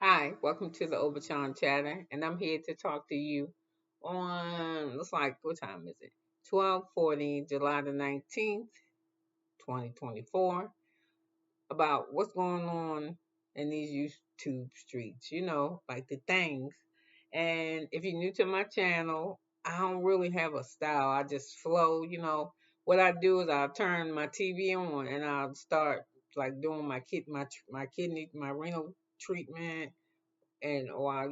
Hi, welcome to the Obachanchatter, and I'm here to talk to you on, looks like, what time is it? 12:40, July the 19th, 2024, about what's going on in these YouTube streets, like the things. And if you're new to my channel, I don't really have a style. I just flow. What I do is I'll turn my TV on and I'll start like doing my kidney, my renal treatment, and or I,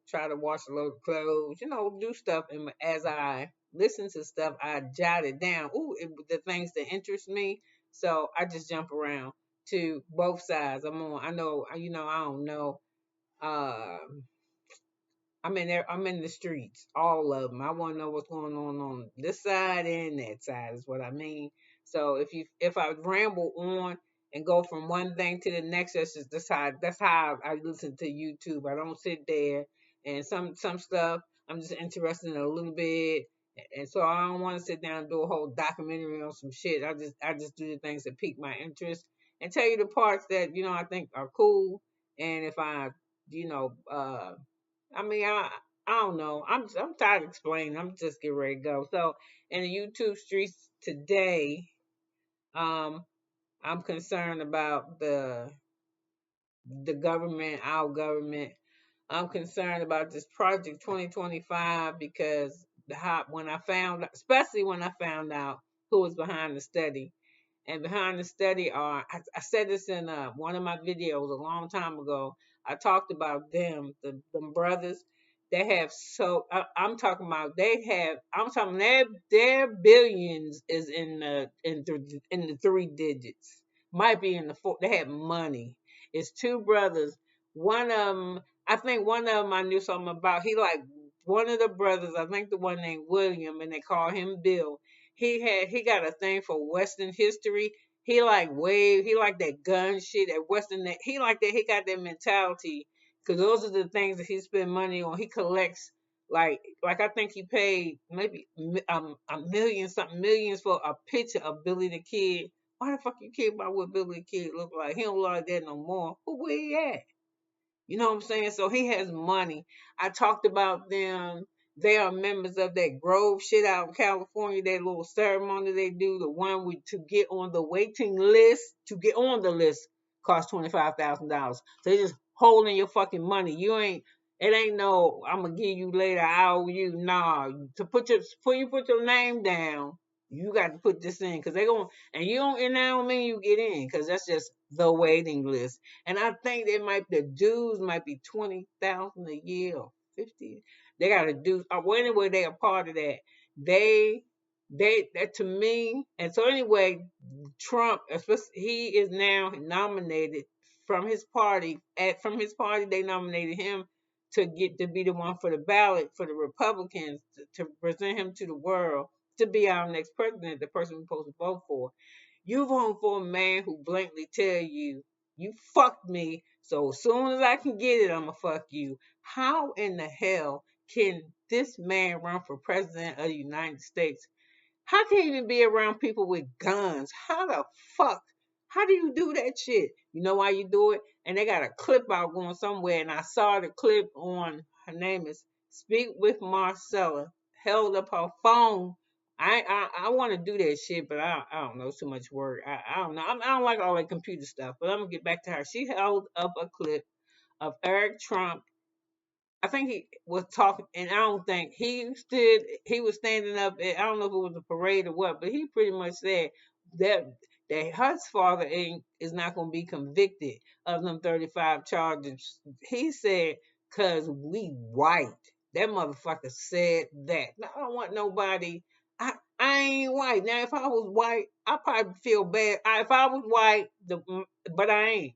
try to wash a load of clothes, do stuff. And as I listen to stuff, I jot it down. The things that interest me. So I just jump around to both sides. I know, I don't know. Uh, I'm in there. I'm in the streets, all of them. I want to know what's going on this side and that side is what I mean. So if I ramble on and go from one thing to the next, that's how I listen to YouTube. I don't sit there and some stuff I'm just interested in a little bit, and so I don't want to sit down and do a whole documentary on some shit. I just do the things that pique my interest and tell you the parts that I think are cool, and if I you know I mean, I don't know. I'm tired of explaining. I'm just getting ready to go. So in the YouTube streets today, um, I'm concerned about the government, our government. I'm concerned about this project 2025 because especially when I found out who was behind the study. And behind the study I said this in one of my videos a long time ago. I talked about them brothers. They have I'm talking about I'm talking their billions is in the three digits. Might be in the four. They have money. It's two brothers. One of them, I think one of them I knew something about. He like one of the brothers. I think the one named William, and they call him Bill. He got a thing for Western history. He like that gun shit at Western. He like that. He got that mentality because those are the things that he spend money on. He collects I think he paid maybe a million something millions for a picture of Billy the Kid. Why the fuck you care about what Billy the Kid look like? He don't look like that no more. Where he at? You know what I'm saying? So he has money. I talked about them. They are members of that Grove shit out in California, that little ceremony they do, the one with to get on the waiting list, to get on the list costs $25,000. So they just holding your fucking money. It ain't no, I'm gonna give you later, I owe you. Nah, before you put your name down, you got to put this in because they going and you don't, and that don't mean you get in because that's just the waiting list. And I think the dues might be 20,000 a year or 50. They got to do. Well, anyway, they are part of that. They that to me. And so anyway, Trump, he is now nominated from his party. From his party, they nominated him to get to be the one for the ballot for the Republicans to present him to the world to be our next president, the person we're supposed to vote for. You voting for a man who blatantly tell you, you fucked me, so as soon as I can get it, I'ma fuck you. How in the hell can this man run for president of the United States? How can you even be around people with guns? How the fuck? How do you do that shit? You know why you do it? And they got a clip out going somewhere, and I saw the clip on, her name is Speak with Marcella, held up her phone. I want to do that shit, but I don't know. It's too much work. I don't know. I don't like all that computer stuff. But I'm gonna get back to her. She held up a clip of Eric Trump. I think he was talking, and I don't think he stood. He was standing up. I don't know if it was a parade or what, but he pretty much said that his father is not going to be convicted of them 35 charges. He said, "Cause we white." That motherfucker said that. Now, I don't want nobody. I ain't white. Now, if I was white, I probably feel bad. If I was white, but I ain't.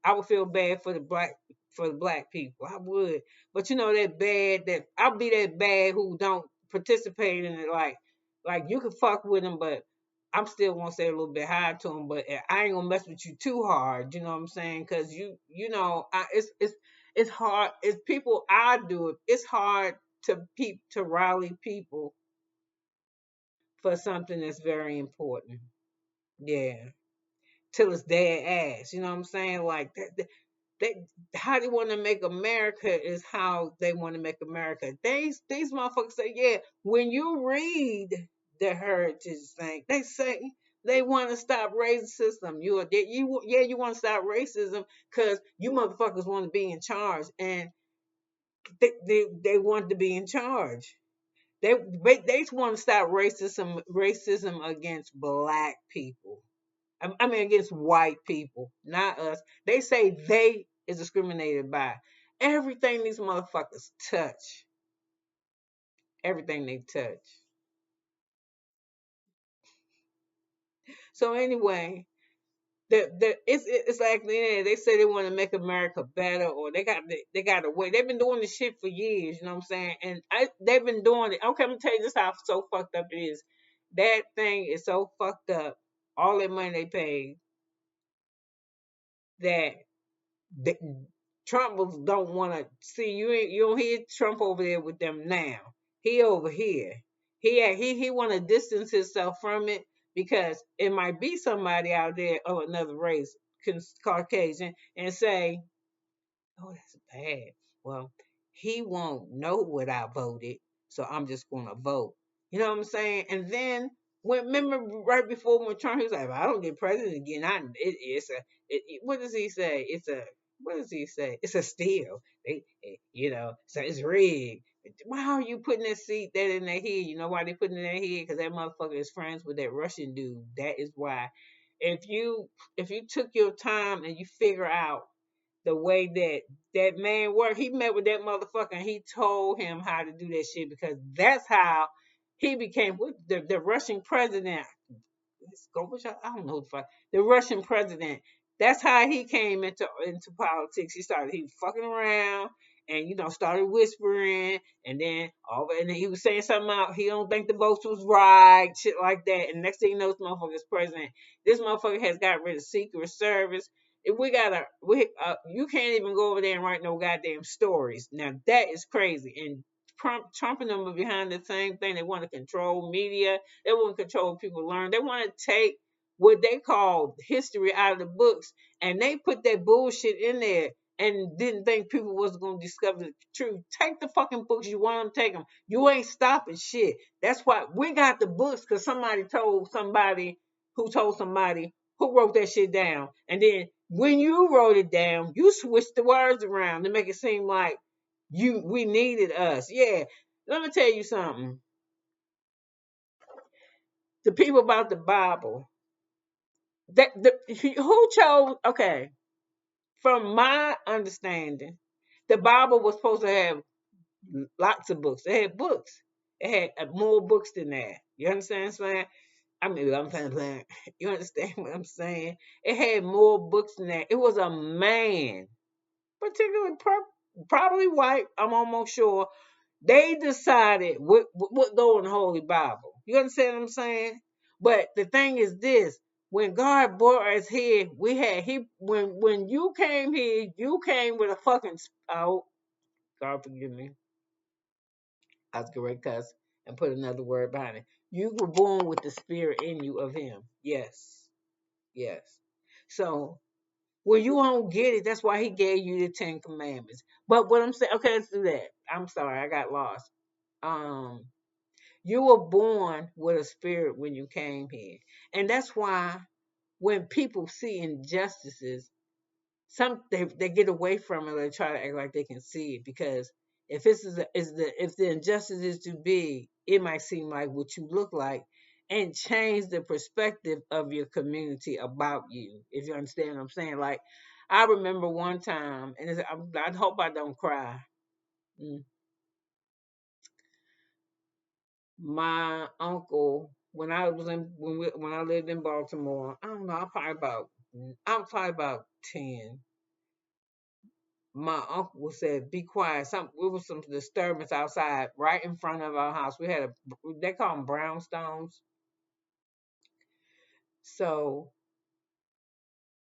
I would feel bad for the black people. I would. But that bad that I'll be that bad who don't participate in it. Like you can fuck with them, but I'm still gonna say a little bit hi to them. But I ain't gonna mess with you too hard. You know what I'm saying? Because it's hard. It's people. I do it. It's hard to rally people for something that's very important. Yeah, till it's dead ass. You know what I'm saying? Like that. they how they want to make America is how they want to make America. These motherfuckers say, yeah, when you read the heritage thing, they say they want to stop racism. You want to stop racism because you motherfuckers want to be in charge, and they want to be in charge. They want to stop racism against black people. I mean against white people, not us. They say they is discriminated by everything these motherfuckers touch. Everything they touch. So anyway, it's like yeah, they say they want to make America better, or they got a way. They've been doing this shit for years. You know what I'm saying? And they've been doing it. Okay, I'm gonna tell you this how so fucked up it is. That thing is so fucked up. All that money they paid that the, Trump don't want to see you. You don't hear Trump over there with them now. He over here. He want to distance himself from it because it might be somebody out there of another race, Caucasian, and say, "Oh, that's bad." Well, he won't know what I voted, so I'm just going to vote. You know what I'm saying? And then remember right before when Trump he was like, if "I don't get president again, what does he say? What does he say? It's a steal. So it's rigged. Why are you putting that seat that in their head? You know why they putting it in their head? Because that motherfucker is friends with that Russian dude. That is why. If you if you took your time and you figure out the way that man worked. He met with that motherfucker and he told him how to do that shit because that's how he became the Russian president. I don't know the Russian president. That's how he came into politics. He fucking around and started whispering and then he was saying something out. He don't think the votes was right, shit like that. And next thing you know, this motherfucker's president. This motherfucker has got rid of Secret Service. If you can't even go over there and write no goddamn stories. Now that is crazy. And Trump and them are behind the same thing. They want to control media. They want to control what people learn. They want to take what they call history out of the books, and they put that bullshit in there and didn't think people was going to discover the truth. Take the fucking books. You want them, take them. You ain't stopping shit. That's why we got the books, because somebody told somebody who wrote that shit down. And then when you wrote it down, you switched the words around to make it seem like we needed us. Yeah. Let me tell you something. The people about the Bible, who chose? Okay, from my understanding, the Bible was supposed to have lots of books. It had books. It had more books than that. You understand what I'm saying? I mean, I'm saying, you understand what I'm saying? It had more books than that. It was a man, particularly probably white. I'm almost sure they decided what go in the Holy Bible. You understand what I'm saying? But the thing is this: when God brought us here, when you came here, you came with a fucking oh, God forgive me, I was correct cuss and put another word behind it. You were born with the spirit in you of Him. Yes, yes. So when you don't get it, that's why He gave you the 10 Commandments. But what I'm saying, okay, let's do that. I'm sorry, I got lost. Um, You were born with a spirit when you came here. And that's why when people see injustices, they get away from it. They try to act like they can see it, because if the injustice is too big, it might seem like what you look like, and change the perspective of your community about you. If you understand what I'm saying, like I remember one time, and I hope I don't cry. Mm. My uncle, when I lived in Baltimore, I don't know, I was probably about 10. My uncle said, "Be quiet." It was some disturbance outside, right in front of our house. They call them brownstones. So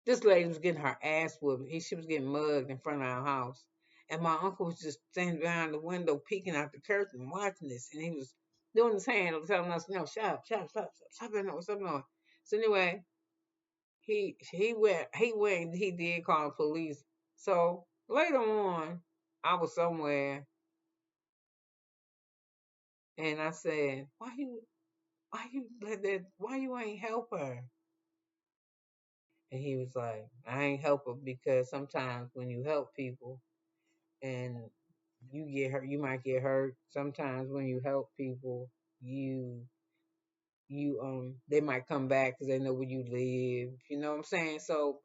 this lady was getting her ass whooped. She was getting mugged in front of our house, and my uncle was just standing behind the window, peeking out the curtain, watching this, and he was doing his hand, telling us, "No, shut up, shut up, stop, stop that noise, stop that noise." So anyway, he did call the police. So later on, I was somewhere and I said, why you ain't help her? And he was like, I ain't help her because sometimes when you help people and you get hurt, you might get hurt. Sometimes when you help people, you they might come back because they know where you live. You know what I'm saying? So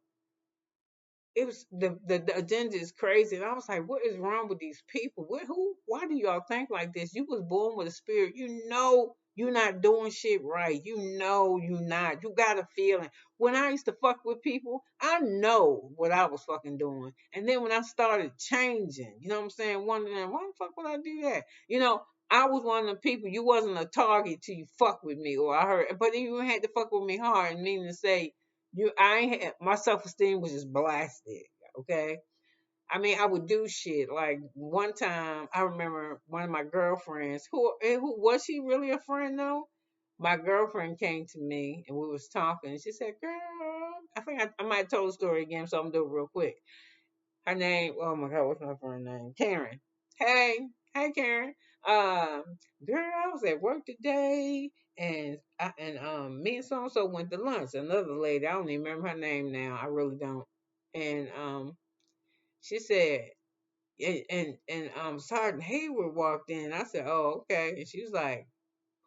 it was the agenda is crazy, and I was like, what is wrong with these people? Why do y'all think like this? You was born with a spirit. You know you're not doing shit right. You know you not. You got a feeling. When I used to fuck with people, I know what I was fucking doing. And then when I started changing, you know what I'm saying, wondering why the fuck would I do that? I was one of the people. You wasn't a target till you fuck with me, or I heard. But you had to fuck with me hard, meaning to say I ain't had, my self esteem was just blasted. Okay, I mean, I would do shit like one time. I remember one of my girlfriends who was she really a friend though? My girlfriend came to me and we was talking. And she said, "Girl, I think I might have told the story again, so I'm gonna do it real quick." Her name, oh my god, what's my friend name? Karen. Hey, hey, Karen. Um, Girl, I was at work today, and me and so and so went to lunch. Another lady, I don't even remember her name now. I really don't. And she said, and Sergeant Hayward walked in. I said, "Oh, okay." And she was like,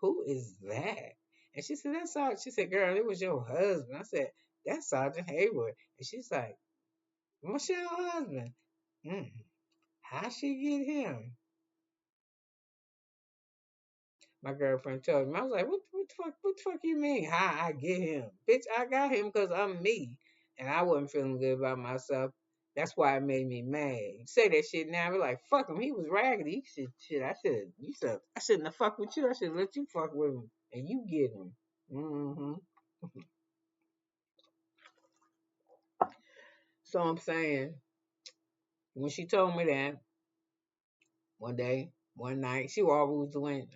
"Who is that?" And she said, "That's Sergeant." She said, "Girl, it was your husband." I said, "That's Sergeant Hayward." And she's like, "What's your husband?" Mm. How she get him? My girlfriend told me. I was like, what the fuck you mean? How I get him? Bitch, I got him because I'm me. And I wasn't feeling good about myself. That's why it made me mad. You say that shit now, we're like, fuck him. He was raggedy. I shouldn't have fucked with you. I should let you fuck with him. And you get him. hmm So I'm saying, when she told me that, one day, one night. She always went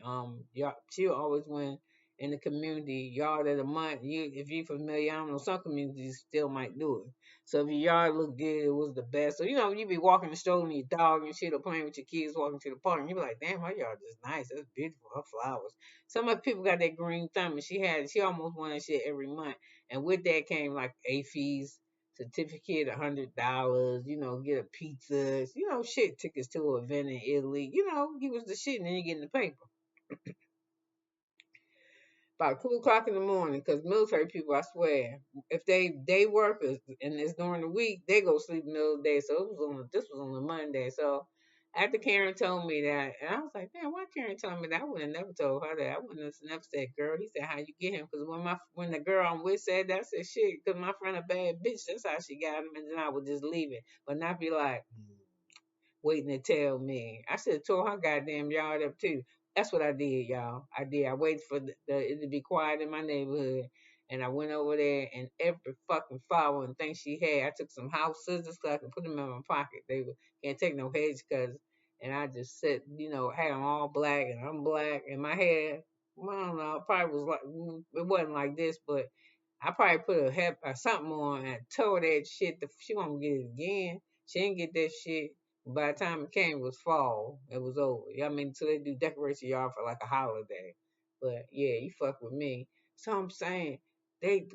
in the community yard of the month. If you're familiar, I don't know, some communities still might do it. So if your yard looked good, it was the best. So you be walking the stroll and your dog and shit or playing with your kids walking to the park and you be like, damn, my yard is nice. That's beautiful. Her flowers. Some of the people got that green thumb and she almost won that shit every month. And with that came like A fees, certificate, $100, get a pizza, shit, tickets to an event in Italy, he was the shit, and then you get in the paper. About 2 o'clock in the morning, because military people, I swear, if they day workers and it's during the week, they go sleep middle of the day. So this was on a Monday. So after Karen told me that, and I was like, man, why Karen told me that? I would have never told her that. I wouldn't have never said, girl. He said, how you get him? Because when the girl I'm with said that, I said, shit, because my friend a bad bitch. That's how she got him, and then I would just leave it, but not be like, waiting to tell me. I should have tore her goddamn yard up too. That's what I did, y'all. I did. I waited for it to be quiet in my neighborhood, and I went over there and every fucking flower and thing she had, I took some house scissors so I could put them in my pocket. Can't take no hedge cutters, and I just said, had them all black, and I'm black, and my hair, well, I don't know, probably was like it wasn't like this, but I probably put something on and tore that shit. She won't get it again. She didn't get that shit. By the time it came, it was fall. It was over. I mean, so they do decoration yard for like a holiday. But yeah, you fuck with me. So I'm saying,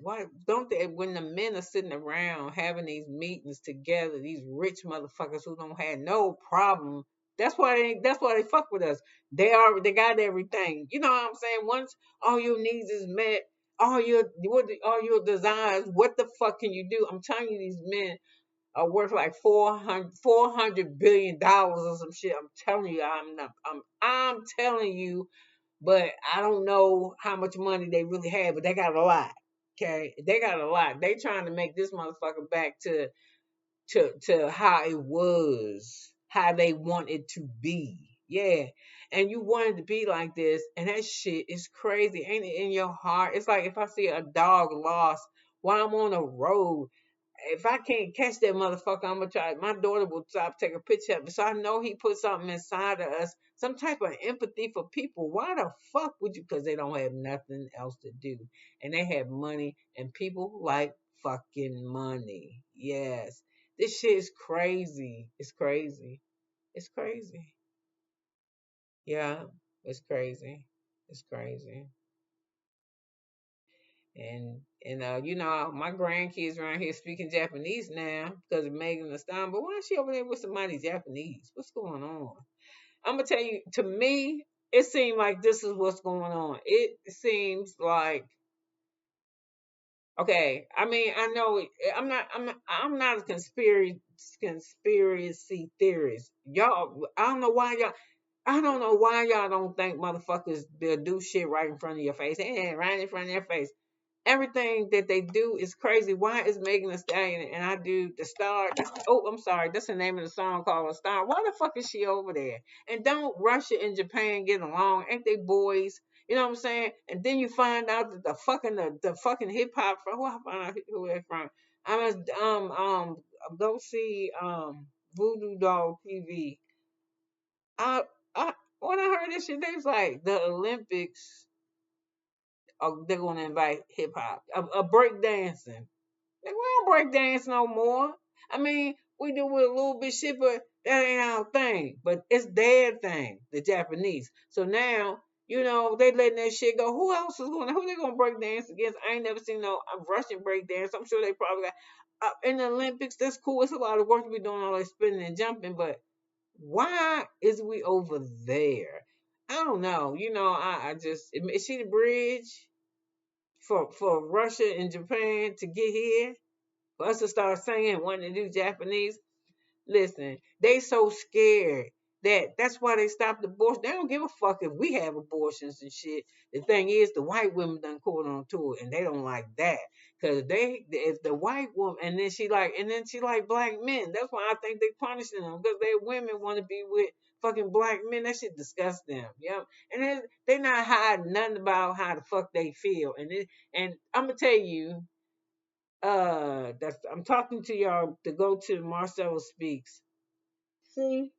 why don't they, when the men are sitting around having these meetings together, these rich motherfuckers who don't have no problem. That's why they fuck with us. They got everything. You know what I'm saying? Once all your needs is met, all your desires, what the fuck can you do? I'm telling you, these men are worth like $400 billion or some shit. I'm telling you, I'm telling you, but I don't know how much money they really have, but they got a lot. Okay, they got a lot. They trying to make this motherfucker back to how it was, how they want it to be. Yeah. And you want it to be like this, and that shit is crazy. Ain't it in your heart? It's like if I see a dog lost while I'm on the road, if I can't catch that motherfucker, I'm gonna try. My daughter will stop, take a picture of it. So I know he put something inside of us, some type of empathy for people. Why the fuck would you? Because they don't have nothing else to do, and they have money, and people like fucking money. Yes, This shit is crazy. It's crazy. It's crazy. Yeah, it's crazy. It's crazy. And you know, my grandkids around here speaking Japanese now because of Megan Thee Stallion. But why is she over there with somebody Japanese? What's going on? I'm gonna tell you. To me, it seemed like this is what's going on. It seems like okay. I mean, I know I'm not a conspiracy theorist. Y'all, I don't know why y'all. I don't know why y'all don't think motherfuckers they'll do shit right in front of your face. Right in front of your face. Everything that they do is crazy. Why is Megan Thee Stallion and I do the star? Oh, I'm sorry. That's the name of the song called A Star. Why the fuck is she over there? And don't Russia and Japan get along? Ain't they boys? You know what I'm saying? And then you find out that the fucking hip hop from who I find out who they're from. I must go see Voodoo Doll TV. I I when I heard this shit, they was like the Olympics. They're gonna invite hip hop, a break dancing. Like, we don't break dance no more. I mean, we do with a little bit shit, but that ain't our thing. But it's their thing, the Japanese. So now, you know, they letting that shit go. Who else is going? Who they gonna break dance against? I ain't never seen no Russian break dance. I'm sure they probably got in the Olympics. That's cool. It's a lot of work to be doing all that spinning and jumping, but why is we over there? I don't know. You know, I just is she the bridge for Russia and Japan to get here? For us to start singing, wanting to do Japanese. Listen, they so scared that's why they stopped abortion. They don't give a fuck if we have abortions and shit. The thing is, the white women done caught on to it, and they don't like that. Cause if the white woman, and then she like black men. That's why I think they punishing them because they women want to be with fucking black men. That shit disgusts them. Yeah, and they not hiding nothing about how the fuck they feel. And I'm gonna tell you, that's I'm talking to y'all to go to Marcelo Speaks. See,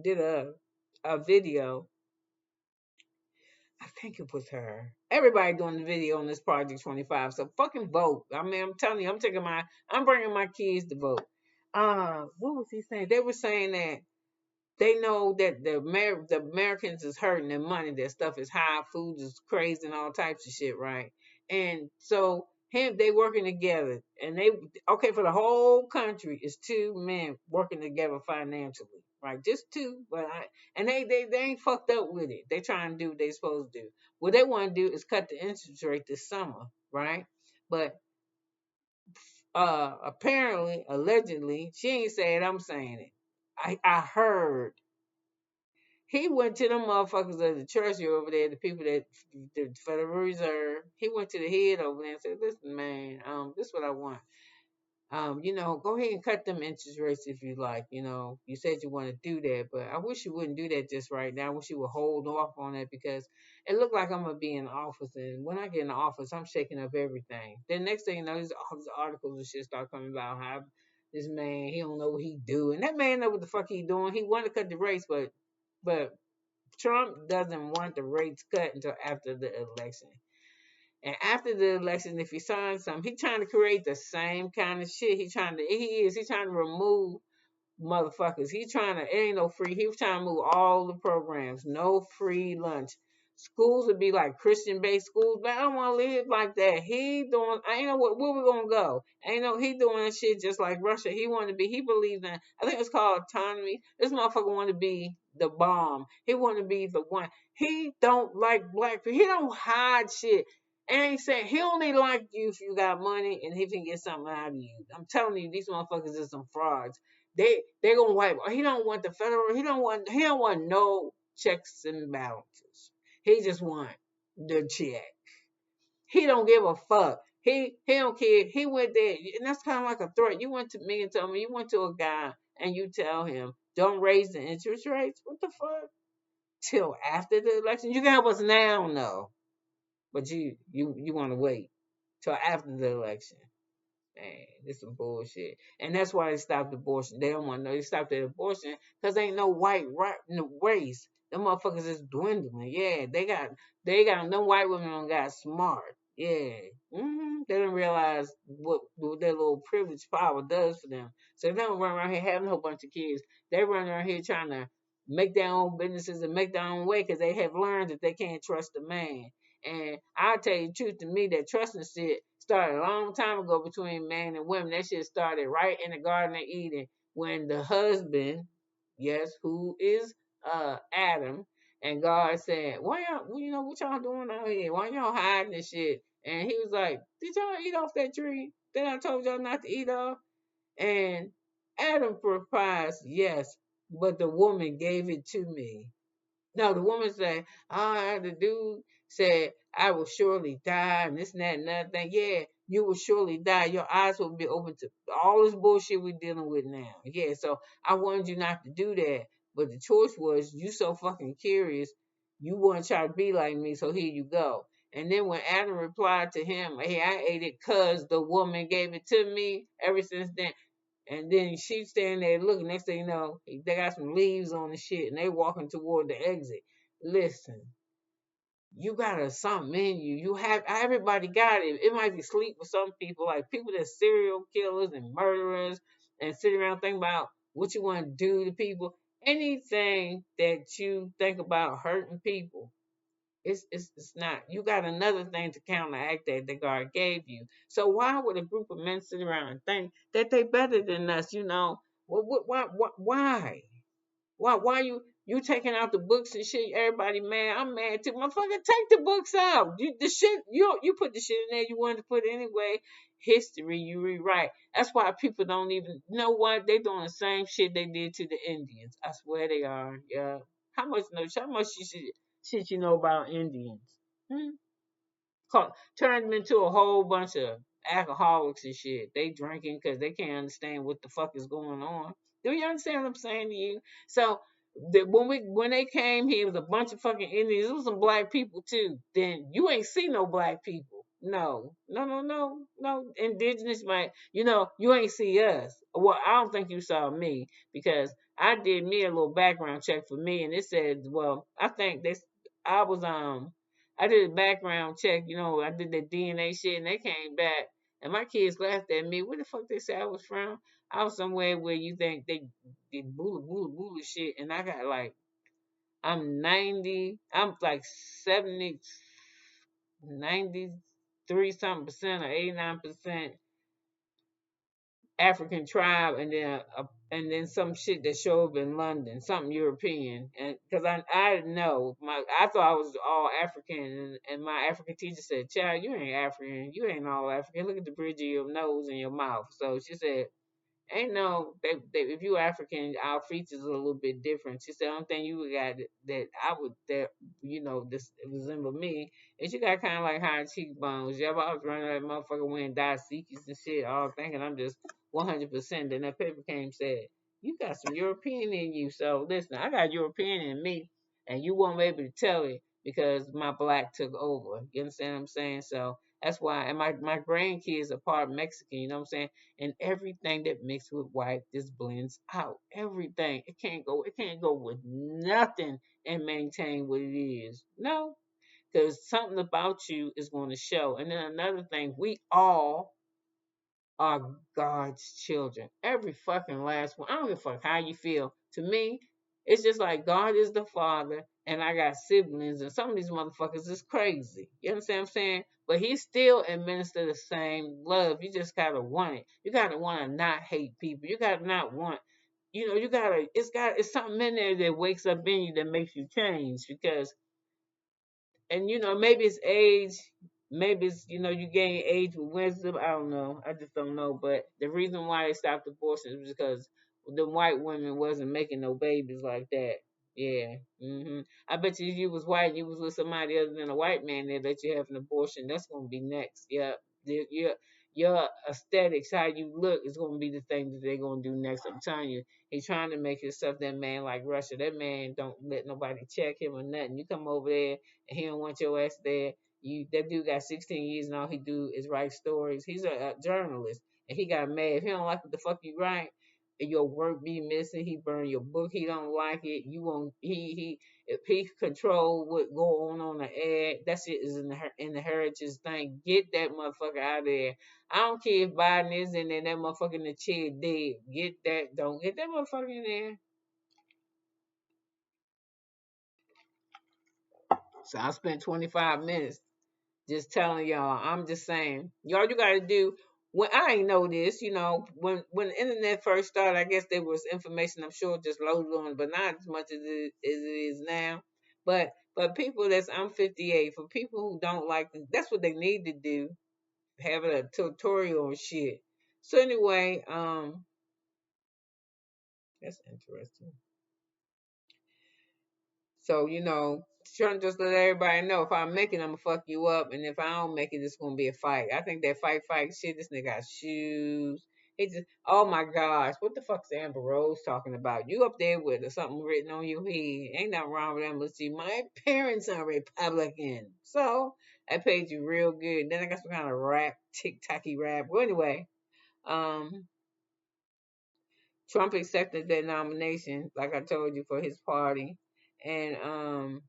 did a video. I think it was her. Everybody doing the video on this Project 25. So fucking vote. I mean, I'm telling you, I'm bringing my kids to vote. What was he saying? They were saying that they know that the Americans is hurting their money. Their stuff is high, food is crazy, and all types of shit, right? And so they working together, and they okay for the whole country is two men working together financially, right? Just two, but and they ain't fucked up with it. They trying to do what they supposed to do. What they want to do is cut the interest rate this summer, right? But apparently, allegedly, she ain't saying I'm saying it. I heard he went to them motherfuckers at the treasury over there, the people that the Federal Reserve. He went to the head over there and said, "Listen, man, this is what I want. You know, go ahead and cut them interest rates if you like. You know, you said you want to do that, but I wish you wouldn't do that just right now. I wish you would hold off on that because it looked like I'm gonna be in office, and when I get in the office, I'm shaking up everything. Then next thing you know, all these articles and shit start coming about how this man he don't know what he do, and that man know what the fuck he doing. He wanted to cut the rates, but Trump doesn't want the rates cut until after the election. And after the election, if he signs something, he trying to create the same kind of shit. He's trying to remove motherfuckers. He trying to, it ain't no free. He was trying to move all the programs. No free lunch. Schools would be like Christian based schools, but I don't want to live like that. He doing, I ain't know where we gonna go. I ain't know he doing that shit just like Russia. He believes in, I think it's called autonomy. This motherfucker want to be the bomb. He want to be the one. He don't like black people. He don't hide shit. And ain't saying he only like you if you got money and he can get something out of you. I'm telling you, these motherfuckers are some frauds. They gonna wipe. He don't want the federal. He don't want no checks and balances. He just want the check. He don't give a fuck. He don't care. He went there, and that's kind of like a threat. You went to me and told me you went to a guy and you tell him don't raise the interest rates. What the fuck? Till after the election, you can help us now, no, but you want to wait till after the election. Man, this some bullshit. And that's why they stopped abortion. They don't want to know. They stopped the abortion because ain't no white no race. Them motherfuckers is dwindling. Yeah, they got no white women got smart. Yeah. They don't realize what their little privilege power does for them. So they don't run around here having a whole bunch of kids. They run around here trying to make their own businesses and make their own way because they have learned that they can't trust a man. And I'll tell you the truth, to me, that trusting shit started a long time ago between man and women. That shit started right in the Garden of Eden when the husband, yes, who is Adam, and God said, "Why y'all, what y'all doing out here? Why y'all hiding this shit?" And he was like, "Did y'all eat off that tree that I told y'all not to eat off?" And Adam replies, "Yes, but the woman gave it to me." No, the woman said, the dude said, "I will surely die," and this and that and that thing. Yeah, you will surely die. Your eyes will be open to all this bullshit we're dealing with now. Yeah, so I wanted you not to do that. But the choice was, you so fucking curious, you want to try to be like me, so here you go. And then when Adam replied to him, "Hey, I ate it because the woman gave it to me," ever since then, and then she standing there looking. Next thing you know, they got some leaves on the shit, and they walking toward the exit. Listen, you got a something in you. You have everybody got it. It might be sleep with some people, like people that serial killers and murderers, and sit around thinking about what you want to do to people. Anything that you think about hurting people, it's not. You got another thing to counteract that God gave you. So why would a group of men sit around and think that they better than us? Why? Why you taking out the books and shit? Everybody mad. I'm mad too. Motherfucker, take the books out. The shit you put the shit in there you wanted to put anyway. History you rewrite. That's why people don't even know what they doing the same shit they did to the Indians. I swear they are. Yeah. How much shit you know about Indians? Hmm? Turn them into a whole bunch of alcoholics and shit. They drinking because they can't understand what the fuck is going on. Do you understand what I'm saying to you? So when they came here, it was a bunch of fucking Indians. It was some black people too. Then you ain't see no black people. No, no, no, no, no. Indigenous, you ain't see us. Well, I don't think you saw me because I did me a little background check for me, and it said, well, I think this. I was I did a background check, I did the DNA shit, and they came back, and my kids laughed at me. Where the fuck they say I was from? I was somewhere where you think they did boola boola boola shit, and I got like, I'm 90, I'm like 70, 93 something percent or 89% African tribe, and then some shit that showed up in London, something European, and because I didn't know, I thought I was all African, and my African teacher said, "Child, you ain't African, you ain't all African. Look at the bridge of your nose and your mouth." So she said, "Ain't no, if you African, our features are a little bit different." She said, "The only thing you got that I would this resemble me is you got kind of like high cheekbones. Yeah, I was running that motherfucker wearing daisikis and shit, all thinking I'm just 100%." Then that paper came and said, "You got some European in you." So listen, I got European in me, and you won't be able to tell it because my black took over. You understand what I'm saying? So that's why, and my grandkids are part Mexican. You know what I'm saying? And everything that mixed with white just blends out. Everything. It can't go with nothing and maintain what it is. No, because something about you is going to show. And then another thing, we all are God's children. Every fucking last one. I don't give a fuck how you feel. To me, it's just like God is the father, and I got siblings, and some of these motherfuckers is crazy. You understand what I'm saying? But he still administer the same love. You just gotta want it. You gotta want to not hate people. You gotta not want. It's something in there that wakes up in you that makes you change because, and maybe it's age, maybe it's you gain age with wisdom. I don't know, I just don't know. But the reason why they stopped abortion is because the white women wasn't making no babies like that. Yeah. I bet you if you was white, you was with somebody other than a white man, they let you have an abortion. That's gonna be next. Yeah. Your aesthetics, how you look, is gonna be the thing that they're gonna do next. I'm telling you. He's trying to make himself that man like Russia. That man don't let nobody check him or nothing. You come over there and he don't want your ass there. That dude got 16 years and all he do is write stories. He's a journalist and he got mad. If he don't like what the fuck you write, your work be missing. He burn your book. He don't like it. You won't. He if he control what go on the ad, that shit is in the heritage thing. Get that motherfucker out of there. I don't care if Biden is in there. That motherfucker in the chair dead. Get that. Don't get that motherfucker in there. So I spent 25 minutes just telling y'all. I'm just saying, y'all, you gotta do. When I ain't know this, when the internet first started, I guess there was information. I'm sure just loaded on, but not as much as it is now. But people I'm 58. For people who don't like, that's what they need to do. Have a tutorial and shit. So anyway, that's interesting. So, trying to just let everybody know if I make it, I'm gonna fuck you up, and if I don't make it, it's gonna be a fight. I think that fight shit. This nigga got shoes. He just, oh my gosh, what the fuck's Amber Rose talking about? You up there with something written on your head? Ain't nothing wrong with that. Let's see, my parents are Republican, so I paid you real good. Then I got some kind of rap, tick-tacky rap. Well, anyway, um, Trump accepted that nomination, like I told you, for his party, and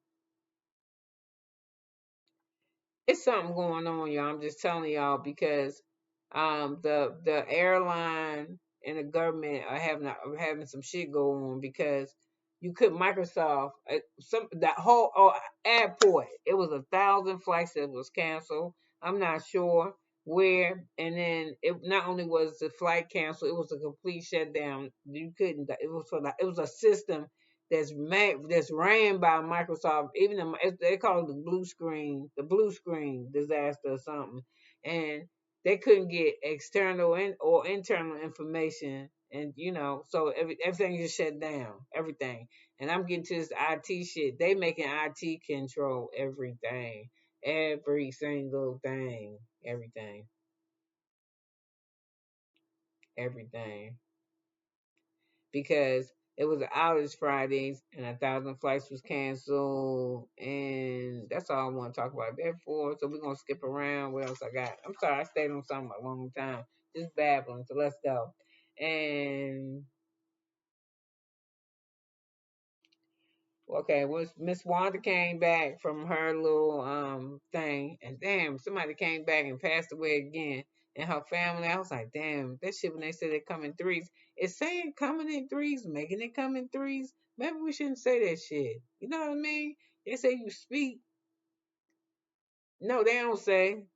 it's something going on, y'all. I'm just telling y'all because the airline and the government are having some shit go on because you could Microsoft some that whole airport. It was 1,000 flights that was canceled. I'm not sure where, and then it not only was the flight canceled, it was a complete shutdown. You couldn't. It was a system that's ran by Microsoft. Even they call it the blue screen disaster or something, and they couldn't get external or internal information, and so everything just shut down, everything. And I'm getting to this IT shit. They making IT control everything, every single thing, everything, because it was an outage Fridays and 1,000 flights was canceled, and that's all I want to talk about that for. So we're gonna skip around. What else I got? I'm sorry, I stayed on something a long time, just babbling. So let's go. And okay, was Miss Wanda came back from her little thing, and damn, somebody came back and passed away again. And her family, I was like, damn, that shit when they said they come in threes, it's saying coming in threes, making it come in threes. Maybe we shouldn't say that shit. You know what I mean? They say you speak. No, they don't say.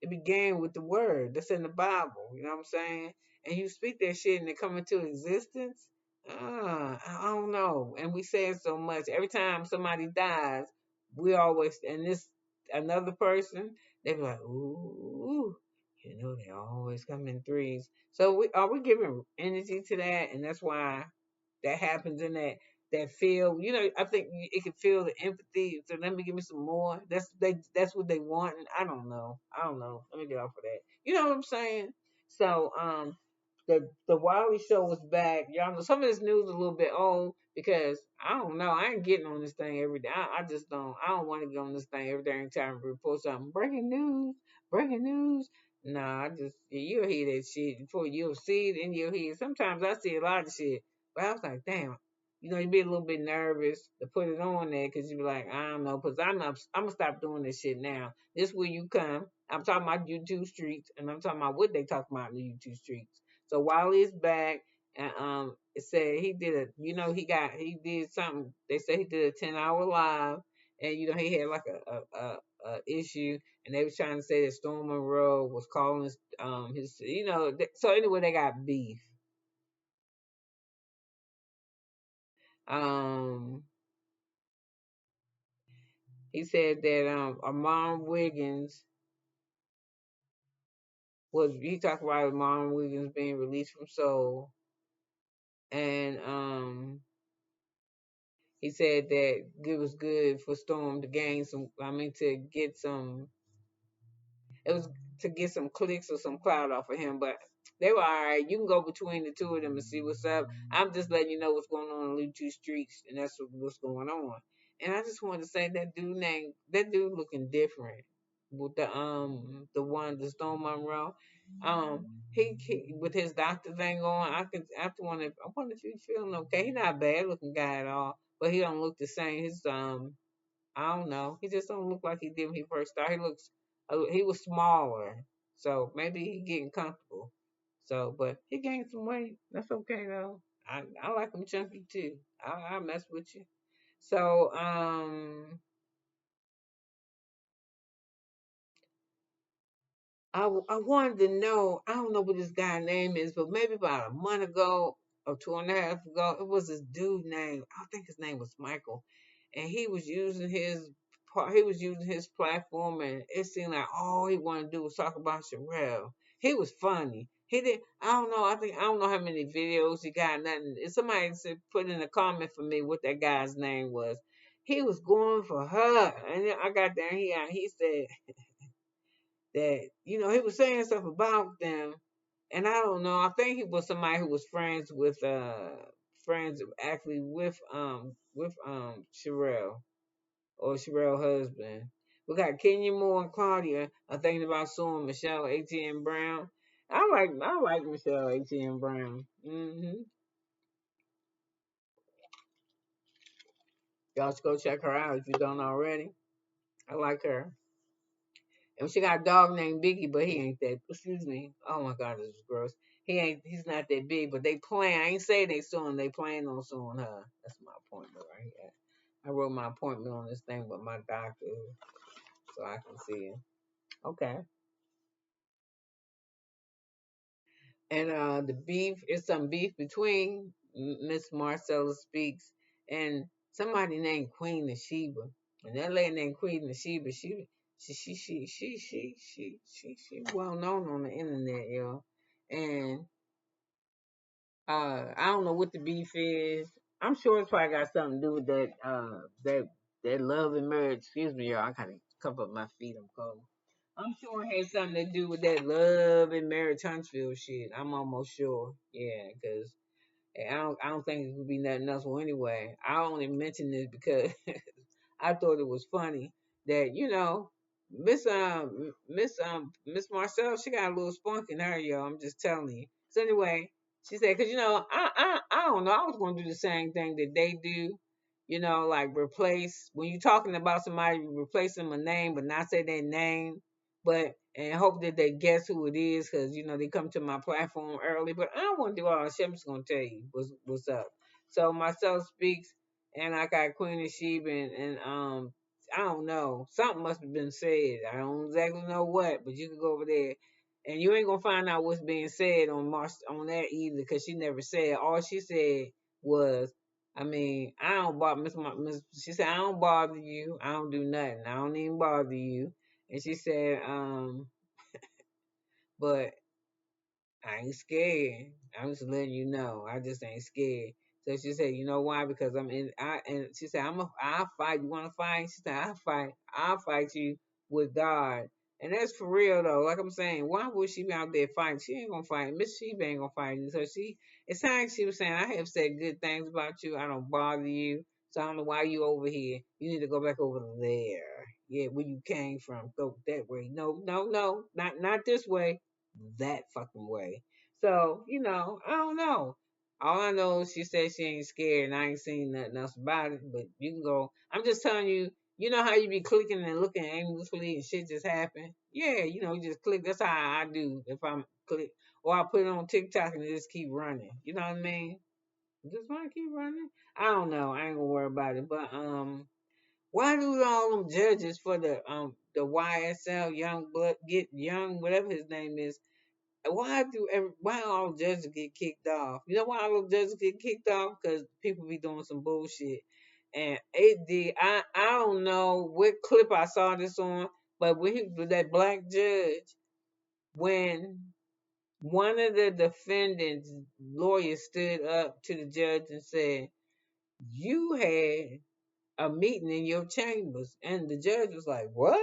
It began with the word that's in the Bible. You know what I'm saying? And you speak that shit and it come into existence. I don't know. And we say it so much. Every time somebody dies, we always and this another person, they be like, ooh, they always come in threes. So we giving energy to that, and that's why that happens in that feel. I think it can feel the empathy. So let me give me some more. That's what they want. And I don't know. Let me get off of that. You know what I'm saying? So the Wiley show was back. Y'all know some of this news is a little bit old because I don't know. I ain't getting on this thing every day. I just don't. I don't want to get on this thing every day every time we report something. Breaking news. Breaking news. Nah, you'll hear that shit before you'll see it and you'll hear it. Sometimes I see a lot of shit, but I was like, damn. You be a little bit nervous to put it on there because you be like, I don't know, because I'm gonna stop doing this shit now. This where you come. I'm talking about YouTube streets, and I'm talking about what they talk about in the YouTube streets. So Wiley's back, and it said he did he did something. They said he did a 10-hour live, and he had like a issue, and they was trying to say that Storm Monroe was calling his so anyway they got beef. Um, he said that Amon Wiggins he talked about Amon Wiggins being released from Seoul, and he said that it was good for Storm to gain to get some. It was to get some clicks or some clout off of him, but they were all right. You can go between the two of them and see what's up. I'm just letting you know what's going on in the two streets, and that's what's going on. And I just wanted to say that dude looking different with the Storm Monroe. He with his doctor thing on. I could after wonder. I wonder if he's feeling okay. He's not a bad looking guy at all, but he don't look the same. His I don't know. He just don't look like he did when he first started. He looks, he was smaller, so maybe he getting comfortable. So, but he gained some weight. That's okay though. I like him chunky too. I mess with you. So, I wanted to know. I don't know what this guy's name is, but maybe about a month ago or two and a half ago, it was this dude named. I think his name was Michael, and he was using his he was using his platform, and it seemed like all he wanted to do was talk about Sherelle. He was funny. He did. I don't know. I don't know how many videos he got. Nothing. If somebody said, put in a comment for me what that guy's name was. He was going for her, and then I got there. He said that he was saying stuff about them, and I don't know. I think he was somebody who was friends actually with Sherelle or Sherelle husband. We got Kenya Moore and Claudia are thinking about suing Michelle ATM Brown. I like Michelle ATM Brown. Y'all should go check her out if you don't already. I like her. And she got a dog named Biggie, but he ain't that. Excuse me. Oh my God, this is gross. He's not that big, but they plan. I ain't say they suing. They plan on suing her. That's my appointment right here. I wrote my appointment on this thing with my doctor, so I can see it. Okay. And the beef is some beef between Miss Marcella Speaks and somebody named Queen of Sheba. And that lady named Queen of Sheba, she well known on the internet, yo. And I don't know what the beef is. I'm sure it's probably got something to do with that love and marriage. Excuse me, y'all. I kind of cover up my feet. I'm cold. I'm sure it has something to do with that love and marriage Huntsville shit. I'm almost sure. Yeah, because I don't think it would be nothing else. Well, anyway, I only mention this because I thought it was funny that Miss Marcel, she got a little spunk in her, yo. I'm just telling you. So anyway, she said, cause I don't know, I was gonna do the same thing that they do, like replace when you're talking about somebody, replace them a name, but not say their name, but and hope that they guess who it is, cause they come to my platform early. But I don't want to do all that shit. I'm just gonna tell you what's up. So Marcel speaks, and I got Queen of Sheba, and I don't know. Something must have been said. I don't exactly know what, but you can go over there, and you ain't gonna find out what's being said on that either, because she never said. All she said was, I mean, I don't bother Miss. She said, I don't bother you. I don't do nothing. I don't even bother you. And she said, but I ain't scared. I'm just letting you know. I just ain't scared. So she said, you know why? Because and she said, I'll fight. You wanna fight? She said, I'll fight you with God. And that's for real though. Like I'm saying, why would she be out there fighting? She ain't gonna fight. Miss Sheba ain't gonna fight you. So it's like she was saying, I have said good things about you. I don't bother you. So I don't know why you over here. You need to go back over there. Yeah, where you came from. Go that way. No, no, no. Not this way, that fucking way. So, I don't know. All I know is she said she ain't scared, and I ain't seen nothing else about it. But you can go. I'm just telling you, you know how you be clicking and looking aimlessly and shit just happen? Yeah, you just click. That's how I do if I'm click. Or I put it on TikTok and it just keep running. You know what I mean? Just want to keep running. I don't know. I ain't gonna worry about it. But why do all them judges for the YSL Young Blood get Young whatever his name is? Why all judges get kicked off? You know why all judges get kicked off? Because people be doing some bullshit, and it did. I don't know what clip I saw this on, but with that black judge, when one of the defendants' lawyers stood up to the judge and said, "You had a meeting in your chambers," and the judge was like, "What?"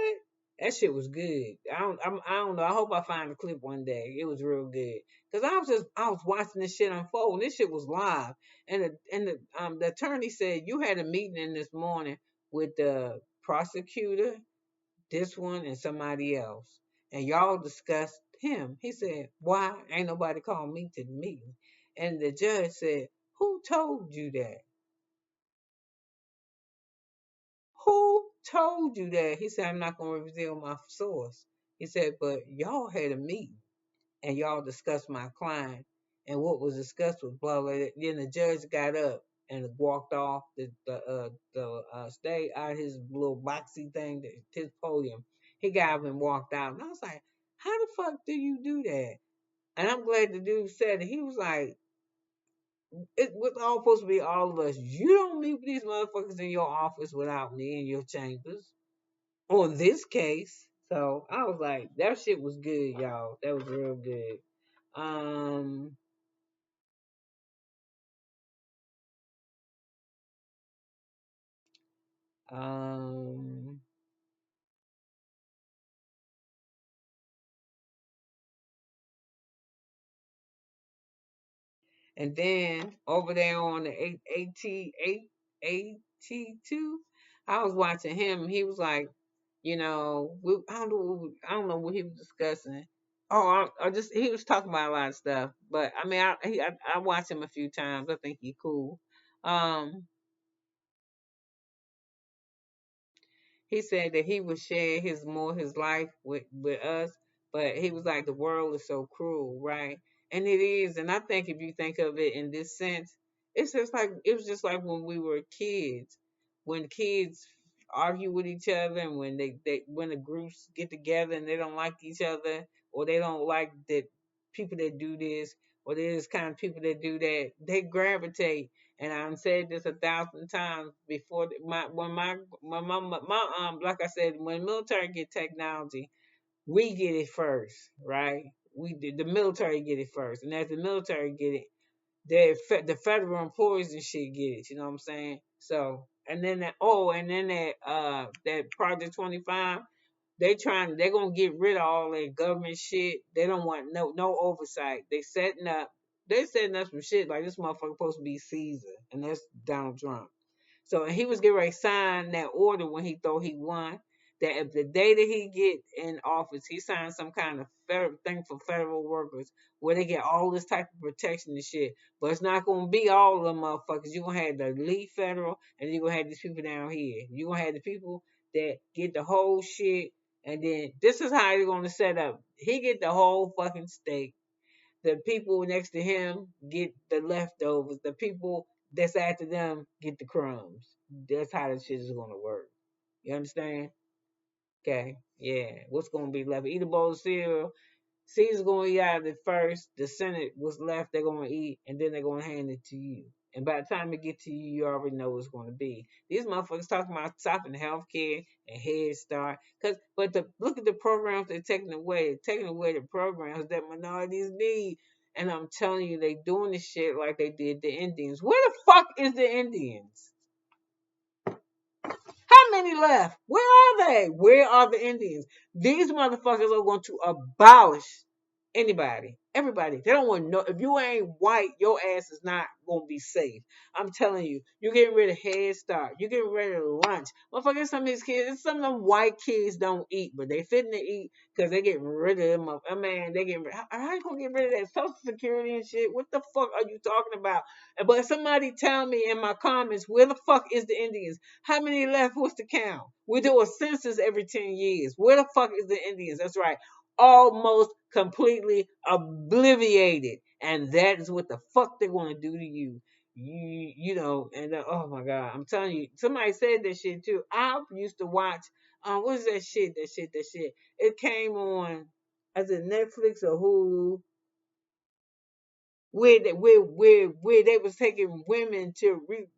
That shit was good. I don't know. I hope I find the clip one day. It was real good because I was watching this shit unfold. This shit was live, and the attorney said you had a meeting in this morning with the prosecutor, this one, and somebody else, and y'all discussed him. He said, "Why ain't nobody called me to the meeting?" And the judge said, "Who told you that? Who told you that?" He said, "I'm not going to reveal my source." He said, "But y'all had a meeting and y'all discussed my client, and what was discussed was blah blah." Then the judge got up and walked off the stage out of his little boxy thing, his podium. He got up and walked out, and I was like, "How the fuck do you do that?" And I'm glad the dude said it. He was like, "It was all supposed to be all of us. You don't meet with these motherfuckers in your office without me in your chambers." On this case. So I was like, that shit was good, y'all. That was real good. Um, um, and then over there on the AT2, I was watching him. He was like, I don't know what he was discussing. Oh, I just he was talking about a lot of stuff. But I mean, I watched him a few times. I think he cool. Um, he said that he would share his life with us, but he was like, the world is so cruel, right? And it is. And I think if you think of it in this sense, it was just like when we were kids. When kids argue with each other, and when when the groups get together and they don't like each other, or they don't like that people that do this, or there's kind of people that do that, they gravitate. And I've said this 1,000 times before. Like I said, when military get technology, we get it first, right? The military get it first, and as the military get it, the federal employees and shit get it. You know what I'm saying? So, and then that Project 25, they're gonna get rid of all that government shit. They don't want no oversight. They're setting up some shit like this motherfucker supposed to be Caesar, and that's Donald Trump. So, and he was getting ready to sign that order when he thought he won. That if the day that he get in office, he signs some kind of federal thing for federal workers where they get all this type of protection and shit. But it's not gonna be all of them motherfuckers. You're gonna have the elite federal, and you're gonna have these people down here. You're gonna have the people that get the whole shit, and then this is how they're gonna set up. He get the whole fucking steak. The people next to him get the leftovers. The people that's after them get the crumbs. That's how this shit is gonna work. You understand? Okay. Yeah. What's gonna be left? Eat a bowl of cereal. Caesar's gonna eat out of it first. The Senate, what's left, they're gonna eat, and then they're gonna hand it to you. And by the time it get to you, you already know what's gonna be. These motherfuckers talking about stopping healthcare and Head Start, look at the programs they're taking away the programs that minorities need. And I'm telling you, they doing this shit like they did the Indians. Where the fuck is the Indians? How many left? Where are they? Where are the Indians? These motherfuckers are going to abolish anybody, everybody. They don't want no. If you ain't white, your ass is not gonna be safe. I'm telling you. You're getting rid of Head Start. You're getting rid of lunch. Motherfuckers, some of these kids, some of them white kids don't eat, but they fitting to eat because they getting rid of them. I mean, they getting. How you gonna get rid of that Social Security and shit? What the fuck are you talking about? But somebody tell me in my comments, where the fuck is the Indians? How many left? What's the count? We do a census every 10 years. Where the fuck is the Indians? That's right. Almost completely obliviated. And that is what the fuck they're going to do to you. Oh my God. I'm telling you, somebody said that shit too. I used to watch, what is that shit? That shit. It came on, as a Netflix or Hulu, where they was taking women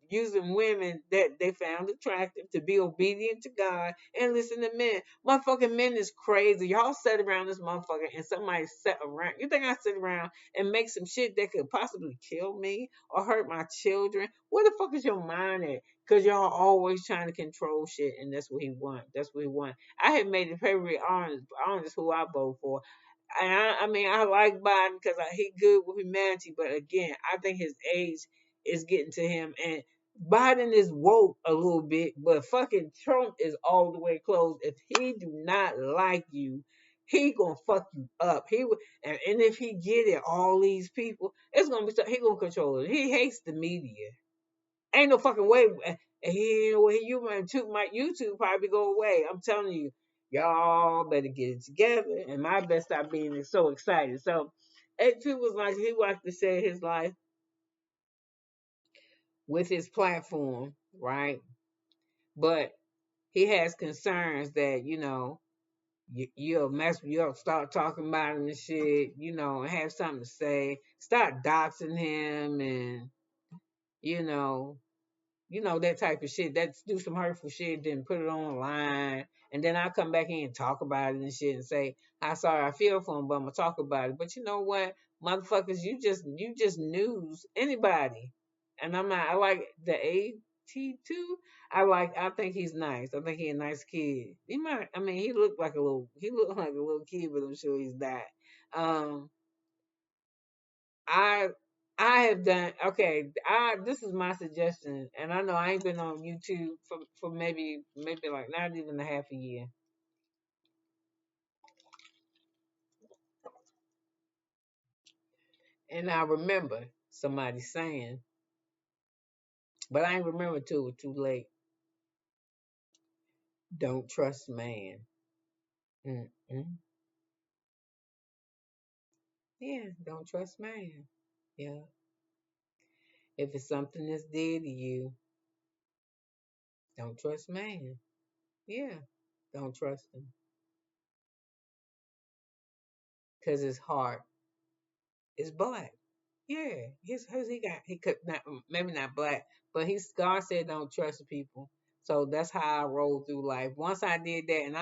using women that they found attractive to be obedient to God and listen to men. Motherfucking men is crazy. Y'all sit around this motherfucker and somebody sat around. You think I sit around and make some shit that could possibly kill me or hurt my children? Where the fuck is your mind at? Cause y'all always trying to control shit, and that's what he want. That's what he want. I had made it very honest who I vote for. And I mean, I like Biden because he good with humanity, but again, I think his age is getting to him, and Biden is woke a little bit, but fucking Trump is all the way closed. If he do not like you, he gonna fuck you up. And if he get it, all these people, it's gonna be he gonna control it. He hates the media. Ain't no fucking way. And he ain't no way you might too my YouTube probably go away. I'm telling you, y'all better get it together. And my best stop being so excited. So it too was like he wanted to share his life with his platform, right? But he has concerns that, you'll start talking about him and shit, and have something to say, start doxing him and, you know, that type of shit. That's do some hurtful shit, then put it online, and then I come back in and talk about it and shit and say how sorry I feel for him, but I'm gonna talk about it. But you know what, motherfuckers, you just news anybody, and I'm not. I like the AT2. I think he's nice. I think he's a nice kid. He might. I mean, he looked like a little kid, but I'm sure he's not. Um, I I have done okay. I This is my suggestion, and I know I ain't been on YouTube for maybe like not even a half a year. And I remember somebody saying, but I ain't remember till it was too late. Don't trust man. Mm-mm. Yeah, don't trust man. Yeah, if it's something that's dear to you, don't trust man. Yeah, don't trust him because his heart is black. Yeah, his he got he could not maybe not black, but he's God said don't trust people. So that's how I roll through life. Once I did that, and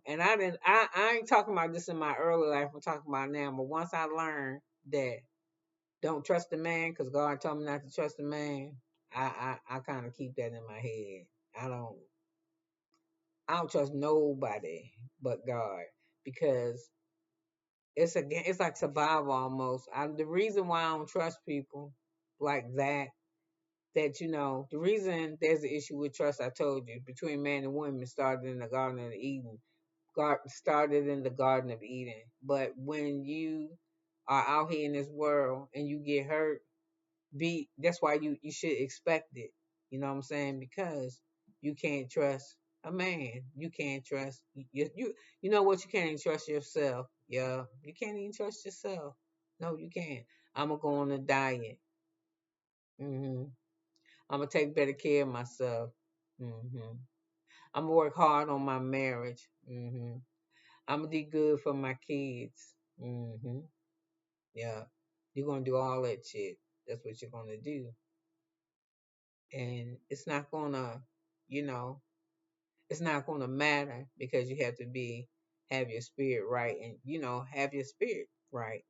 and I didn't, I ain't talking about this in my early life. I'm talking about now. But once I learned that don't trust the man, because God told me not to trust the man, I kind of keep that in my head. I don't I don't trust nobody but God because it's like survival almost. The reason why I don't trust people like that the reason there's an issue with trust, I told you, between man and woman started in the Garden of Eden. God started in the Garden of Eden. But when you are out here in this world and you get hurt, that's why you should expect it. You know what I'm saying? Because you can't trust a man. You can't trust you know what, you can't even trust yourself. Yeah. You can't even trust yourself. No, you can't. I'm gonna go on a diet. I'm gonna take better care of myself. hmm I'm gonna work hard on my marriage. I'm gonna do good for my kids. Yeah. You're gonna do all that shit. That's what you're gonna do. And you know, it's not gonna matter because you have to have your spirit right and have your spirit right.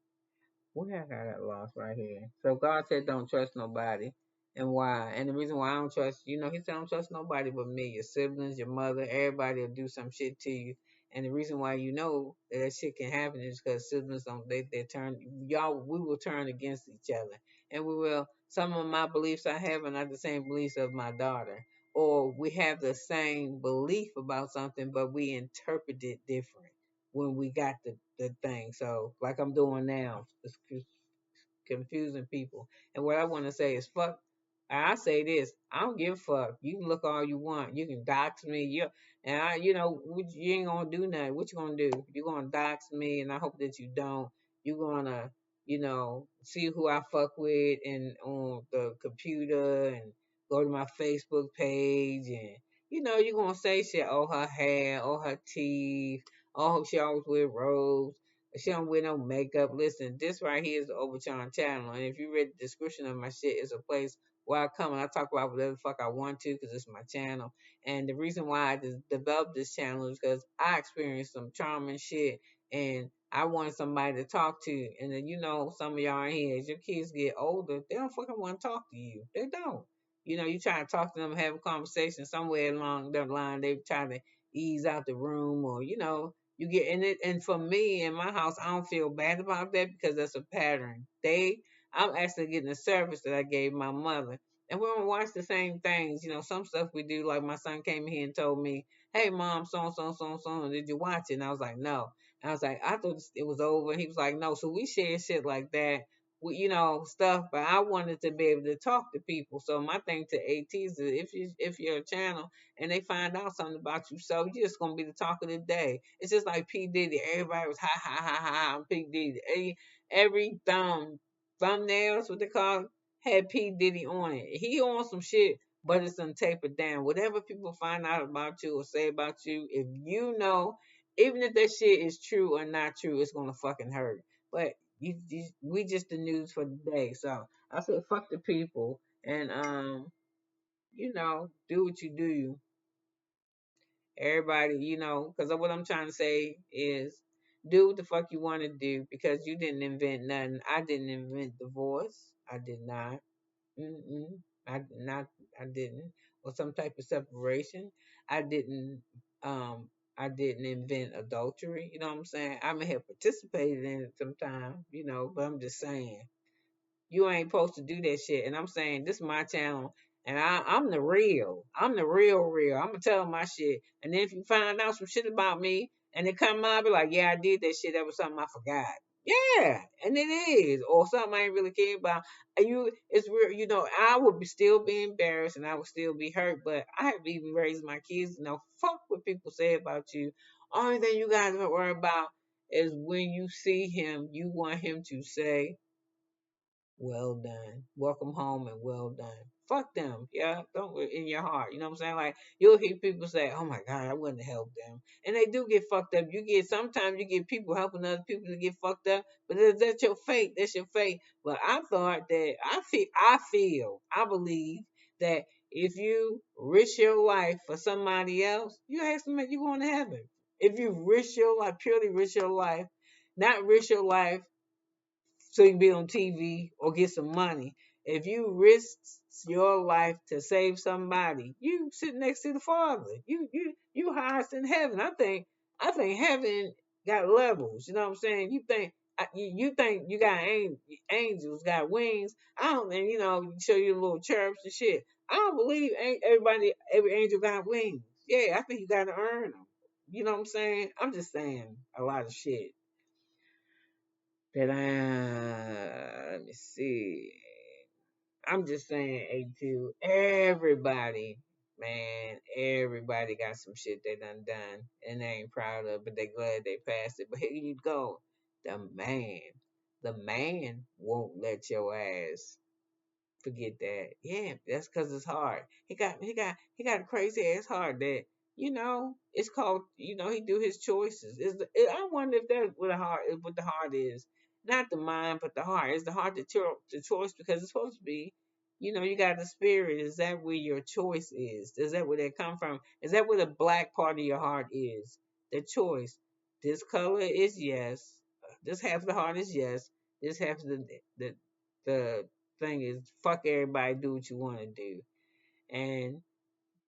Where I got that lost right here. So God said don't trust nobody. And why? And the reason why I don't trust, he said don't trust nobody but me, your siblings, your mother, everybody will do some shit to you. And the reason why you know that shit can happen is because siblings don't they turn we will turn against each other. And we will some of my beliefs I have are not the same beliefs of my daughter. Or we have the same belief about something, but we interpret it different when we got the thing. So like I'm doing now, it's confusing people. And what I want to say is fuck. I say this. I don't give a fuck. You can look all you want. You can dox me. You ain't gonna do nothing. What you gonna do? You gonna dox me, and I hope that you don't. You gonna, see who I fuck with and on the computer and go to my Facebook page and you're gonna say shit. Oh, her hair. Oh, her teeth. Oh, she always wear robes. She don't wear no makeup. Listen, this right here is the Obachan channel. And if you read the description of my shit, it's a place where I come and I talk about whatever the fuck I want to because it's my channel. And the reason why I developed this channel is because I experienced some trauma and shit. And I wanted somebody to talk to. And then, some of y'all in here, as your kids get older, they don't fucking want to talk to you. They don't. You try to talk to them, have a conversation somewhere along the line, they try to ease out the room or, you get in it, and for me in my house, I don't feel bad about that because that's a pattern. I'm actually getting a service that I gave my mother. And we don't watch the same things. Some stuff we do, like my son came here and told me, "Hey, mom, so and so, so and so, did you watch it?" And I was like, "No." And I was like, "I thought it was over." And he was like, "No." So we share shit like that, stuff. But I wanted to be able to talk to people. So my thing to ATs is, if you're a channel and they find out something about you, so you're just gonna be the talk of the day. It's just like P Diddy. Everybody was ha ha ha ha on P Diddy. Every thumbnails, what they call it, had P Diddy on it. He on some shit, but it's untapered down. Whatever people find out about you or say about you, if you know, even if that shit is true or not true, it's gonna fucking hurt. But we just the news for the day. So I said, fuck the people, and do what you do. Everybody, because what I'm trying to say is, do what the fuck you want to do, because you didn't invent nothing. I didn't invent divorce. I did not. Mm-mm. Not. I didn't. Or some type of separation. I didn't. I didn't invent adultery. You know what I'm saying? I may have participated in it sometime. But I'm just saying, you ain't supposed to do that shit. And I'm saying, this is my channel, and I'm the real. I'm the real. I'm gonna tell my shit. And then if you find out some shit about me and it come out, be like, yeah, I did that shit. That was something I forgot. Yeah, and it is, or something I ain't really care about. It's real. I would still be embarrassed and I would still be hurt. But I have even raised my kids. Fuck what people say about you. Only thing you guys to worry about is when you see him, you want him to say, well done. Welcome home and well done. Fuck them. Yeah. Don't in your heart. You know what I'm saying? Like, you'll hear people say, oh my God, I wouldn't help them. And they do get fucked up. Sometimes you get people helping other people to get fucked up, but that's your fate. That's your fate. But I thought that I believe that if you risk your life for somebody else, you estimate you going to heaven. If you risk your life, purely risk your life, not risk your life so you can be on TV or get some money. If you risk your life to save somebody, you sit next to the Father. You highest in heaven. I think heaven got levels. You know what I'm saying? You think you got angels got wings. I don't, and show you little chirps and shit. I don't believe every angel got wings. Yeah, I think you got to earn them. You know what I'm saying? I'm just saying a lot of shit. That let me see. I'm just saying, A2, everybody, man, everybody got some shit they done and they ain't proud of, but they glad they passed it. But here you go. The man, the man won't let your ass forget that. Yeah, that's because it's hard. He got a crazy ass heart that it's called. He do his choices. I wonder if that's what the heart is. Not the mind, but the heart. Is the heart the choice? Because it's supposed to be. You got the spirit. Is that where your choice is? Is that where that come from? Is that where the black part of your heart is? The choice. This color is yes. This half of the heart is yes. This half of the thing is, fuck everybody, do what you want to do. And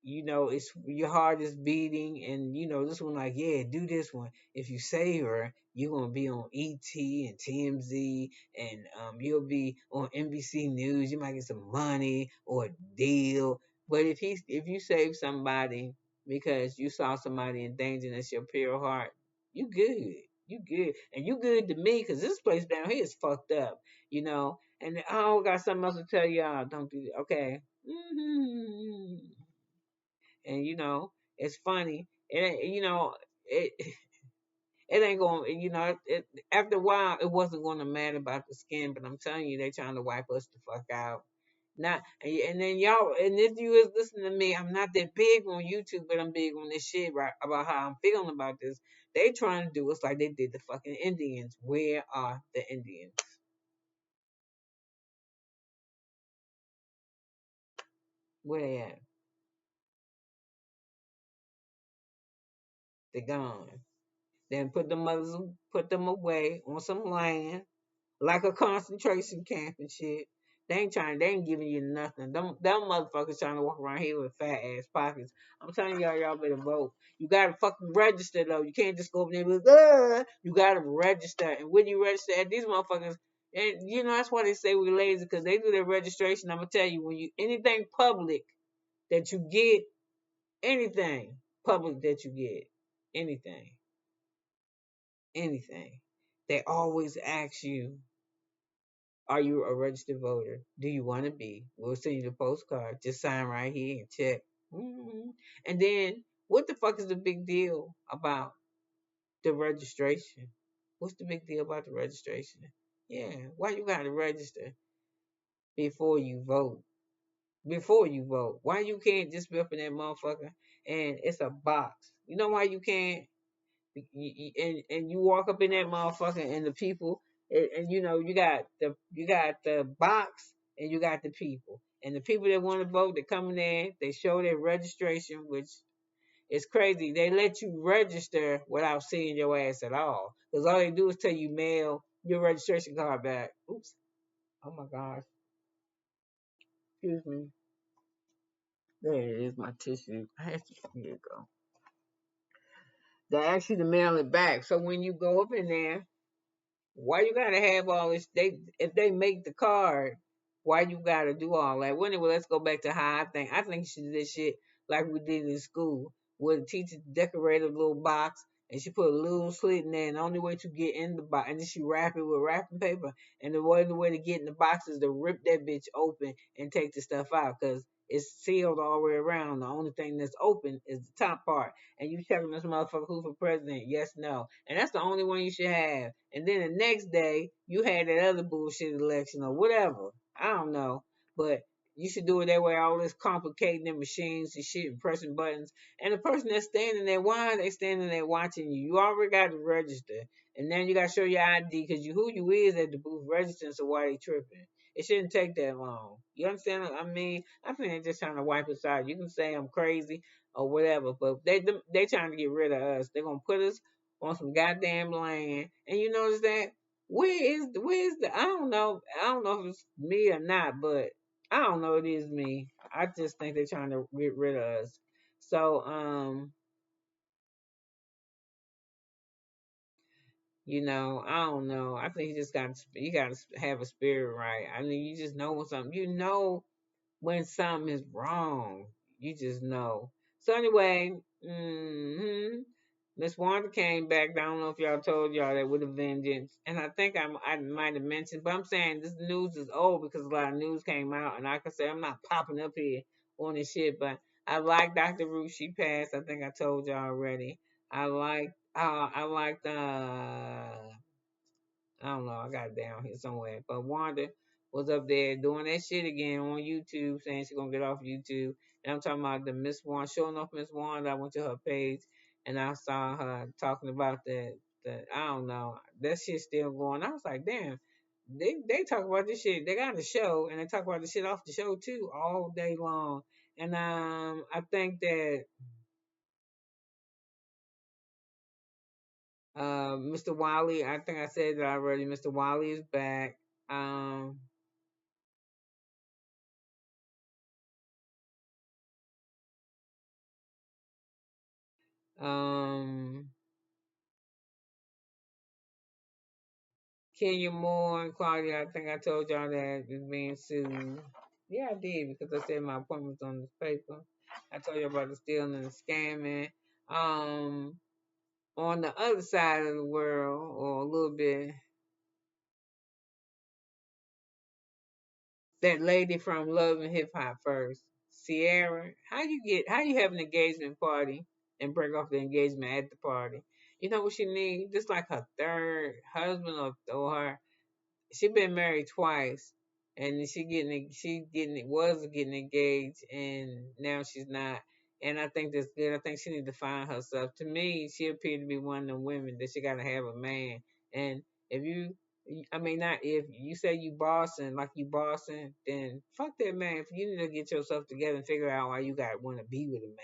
it's your heart is beating, and this one, like, yeah, do this one. If you save her, you're gonna be on ET and TMZ, and you'll be on NBC News. You might get some money or a deal. But if you save somebody because you saw somebody in danger, and it's your pure heart, you good. You good, and you good to me, because this place down here is fucked up, And I don't got something else to tell y'all. Don't do that, okay? And it's funny. It it ain't going. After a while, it wasn't going to matter about the skin. But I'm telling you, they trying to wipe us the fuck out. Not and then y'all, and if you is listening to me, I'm not that big on YouTube, but I'm big on this shit, right, about how I'm feeling about this. They trying to do us like they did the fucking Indians. Where are the Indians? Where they at? They gone. Then put them away on some land like a concentration camp and shit. They ain't giving you nothing. Them motherfuckers trying to walk around here with fat ass pockets. I'm telling y'all better vote. You gotta fucking register though. You can't just go over there and be like, you gotta register. And when you register at these motherfuckers, And that's why they say we're lazy, because they do their registration. I'm gonna tell you, when you anything public that you get, anything public that you get, anything, anything, they always ask you, are you a registered voter? Do you want to be? We'll send you the postcard. Just sign right here and check. hmm And then, what the fuck is the big deal about the registration? What's the big deal about the registration? Yeah, why you gotta register before you vote? Before you vote, why you can't just be up in that motherfucker and it's a box? You know why you can't? And you walk up in that motherfucker and the people, and you got the box and you got the people, and the people that want to vote, they come in there, they show their registration, which is crazy. They let you register without seeing your ass at all, because all they do is tell you mail your registration card back. Oops. Oh my gosh. Excuse me. There it is, my tissue. Here you go. They ask you to mail it back. So when you go up in there, why you gotta have all this? If they make the card, why you gotta do all that? Well, anyway, let's go back to how I think. I think she did this shit like we did in school, where the teacher decorated a little box and she put a little slit in there, and the only way to get in the box, and then she wrap it with wrapping paper, and the only way to get in the box is to rip that bitch open and take the stuff out, because it's sealed all the way around. The only thing that's open is the top part, and you checking this motherfucker who for president? Yes, no, and that's the only one you should have. And then the next day you had that other bullshit election or whatever. I don't know, but you should do it that way. All this complicating the machines and shit and pressing buttons. And the person that's standing there, why are they standing there watching you? You already got to register, and then you got to show your ID, because who you is at the booth registering. So why they tripping? It shouldn't take that long. You understand? I mean, I think they're just trying to wipe us out. You can say I'm crazy or whatever, but they trying to get rid of us. They're gonna put us on some goddamn land. And you notice that where is the I don't know if it's me or not, but I don't know, it is me. I just think they're trying to get rid of us. So I don't know. I think you got to have a spirit right. I mean, you just know when something when something is wrong. You just know. So anyway, Miss Wanda came back. I don't know if y'all told y'all that with a vengeance, and I think I might have mentioned, but I'm saying this news is old because a lot of news came out, and like I said, I'm not popping up here on this shit, but I like Dr. Ruth. She passed. I think I told y'all already. I don't know. I got it down here somewhere. But Wanda was up there doing that shit again on YouTube, saying she's gonna get off YouTube. And I'm talking about the Miss Wanda, showing off Miss Wanda. I went to her page and I saw her talking about the I don't know, that shit still going. I was like, damn, they talk about this shit. They got a show and they talk about the shit off the show too all day long. And I think that Mr. Wiley, I think I said that already. Mr. Wiley is back. Um, Um, Kenya Moore and Claudia, I think I told y'all that is being sued. Yeah, I did, because I said my appointment was on this paper. I told you about the stealing and the scamming. Um, on the other side of the world, or a little bit, that lady from Love and Hip Hop first, Sierra. How you have an engagement party and break off the engagement at the party? You know what she need? Just like her third husband, or her, she been married twice, and was getting engaged, and now she's not. And I think that's good. I think she need to find herself. To me, she appeared to be one of the women that she gotta have a man. And if you, I mean, not if you say you bossing, like you bossing, then fuck that man. You need to get yourself together and figure out why you got want to be with a man.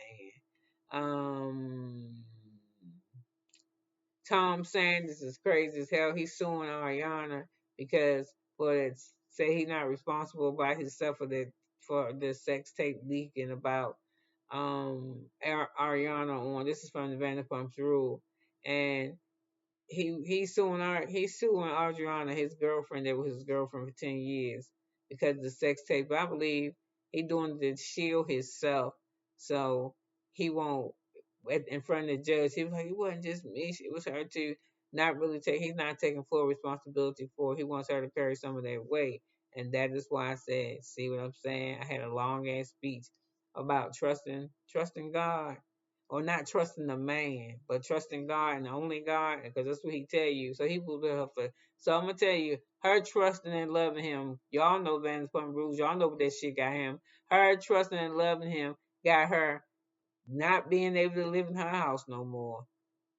Tom Sanders is crazy as hell. He's suing Ariana because, well, it's say he's not responsible by himself for the sex tape leaking about Ariana on. This is from the Vanderpump's Rule, and he's suing Adriana, his girlfriend that was his girlfriend for 10 years because of the sex tape. But I believe he doing it to shield himself, so he won't in front of the judge. He was like, it wasn't just me; it was her too. Not really take. He's not taking full responsibility for it. He wants her to carry some of that weight, and that is why I said, see what I'm saying? I had a long ass speech about trusting God, or not trusting the man, but trusting God and only God, because that's what he tell you. So he will be her for. So I'm gonna tell you, her trusting and loving him. Y'all know Vanderpump Rules. Y'all know what that shit got him. Her trusting and loving him got her not being able to live in her house no more.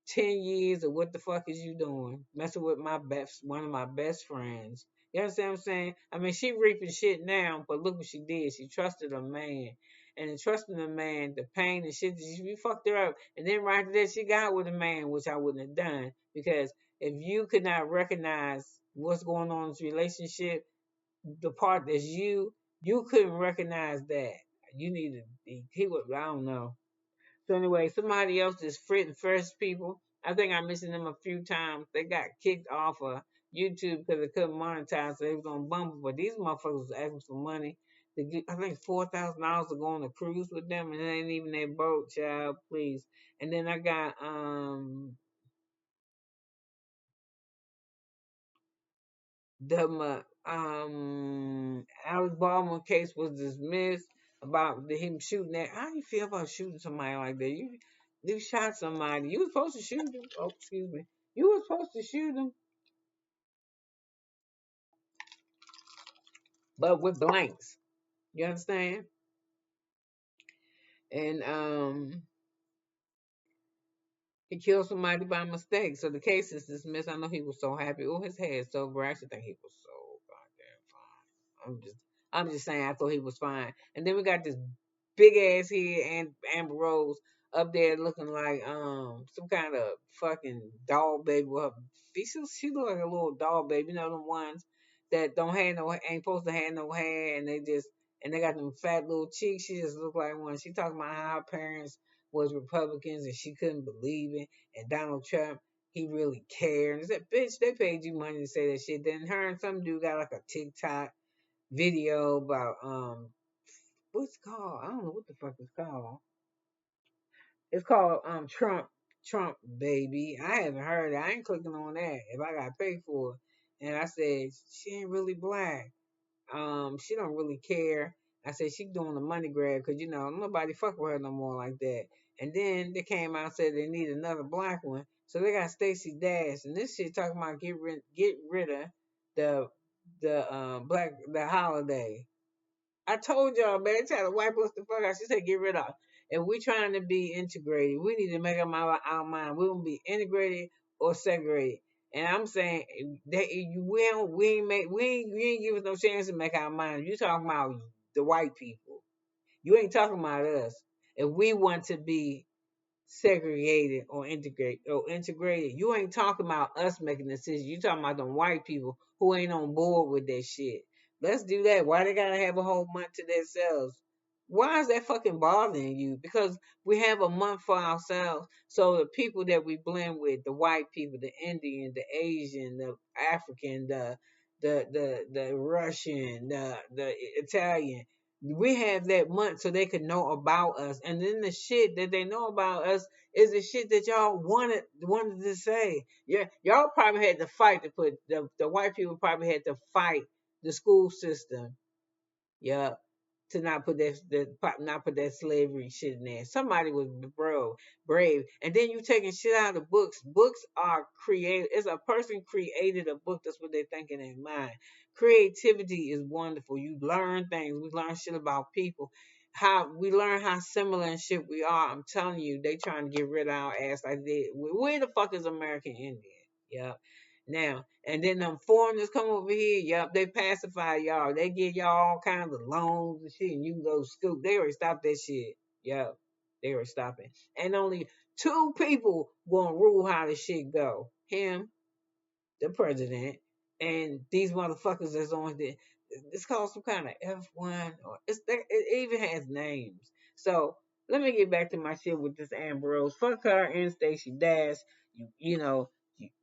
10 years of what the fuck is you doing? Messing with one of my best friends. You understand what I'm saying? I mean, she reaping shit now, but look what she did. She trusted a man. And in trusting a man, the pain and shit, we fucked her up. And then right after that, she got with a man, which I wouldn't have done. Because if you could not recognize what's going on in this relationship, the part that's you couldn't recognize that. You needed, he was, I don't know. So anyway, somebody else is Frit First people. I think I mentioned them a few times. They got kicked off of YouTube because they couldn't monetize, so they was on Bumble. But these motherfuckers was asking for money to get, I think $4,000 to go on a cruise with them, and it ain't even their boat, child. Please. And then I got the Alex Baldwin case was dismissed about him shooting that. How do you feel about shooting somebody like that? You shot somebody. You was supposed to shoot him. Oh, excuse me. You were supposed to shoot him, but with blanks. You understand? And he killed somebody by mistake. So the case is dismissed. I know he was so happy. Oh, his head so bright. I actually think he was so goddamn fine. I'm just saying I thought he was fine. And then we got this big ass head and Amber Rose up there looking like some kind of fucking doll baby. With her, she look like a little doll baby. You know them ones that don't have no ain't supposed to have no hair, and they got them fat little cheeks. She just looked like one. She talking about how her parents was Republicans and she couldn't believe it. And Donald Trump, he really cared. And I said, bitch, they paid you money to say that shit. Then her and some dude got like a TikTok video about what's it called? I don't know what the fuck it's called. It's called Trump baby. I haven't heard it. I ain't clicking on that if I got paid for it. And I said she ain't really black. She don't really care. I said she doing the money grab because nobody fuck with her no more like that. And then they came out and said they need another black one, so they got Stacey Dash, and this shit talking about get rid of the the holiday. I told y'all, man, they try to wipe us the fuck out. She said get rid of. If we trying to be integrated, we need to make up our mind. We gonna be integrated or segregated. And I'm saying we ain't give us no chance to make our mind. You talking about the white people. You ain't talking about us. If we want to be segregated or integrated. You ain't talking about us making decisions. You talking about them white people who ain't on board with that shit. Let's do that. Why they gotta have a whole month to themselves? Why is that fucking bothering you? Because we have a month for ourselves. So the people that we blend with, the white people, the Indian, the Asian, the African, the Russian, the Italian, we have that month so they could know about us. And then the shit that they know about us is the shit that y'all wanted to say. Yeah, y'all probably had to fight to put the white people probably had to fight the school system. Yeah, to not put that slavery shit in there. Somebody was brave, and then you taking shit out of books. Books are created. It's a person created a book. That's what they're thinking in mind. Creativity is wonderful. You learn things. We learn shit about people. How we learn how similar and shit we are. I'm telling you, they trying to get rid of our ass like they. Where the fuck is American Indian? Yeah. Now, and then them foreigners come over here, yup, they pacify y'all. They give y'all all kinds of loans and shit, and you go scoop. They already stopped that shit. Yup, they already stopped it. And only two people gonna rule how the shit go. Him, the president, and these motherfuckers that's on the. It's called some kind of F1, or it even has names. So let me get back to my shit with this Ambrose. Fuck her and Stacey Dash. You know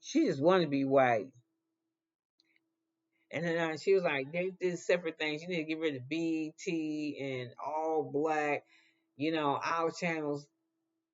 She just wanted to be white. And then she was like, they did separate things. You need to get rid of BET and all black. Our channels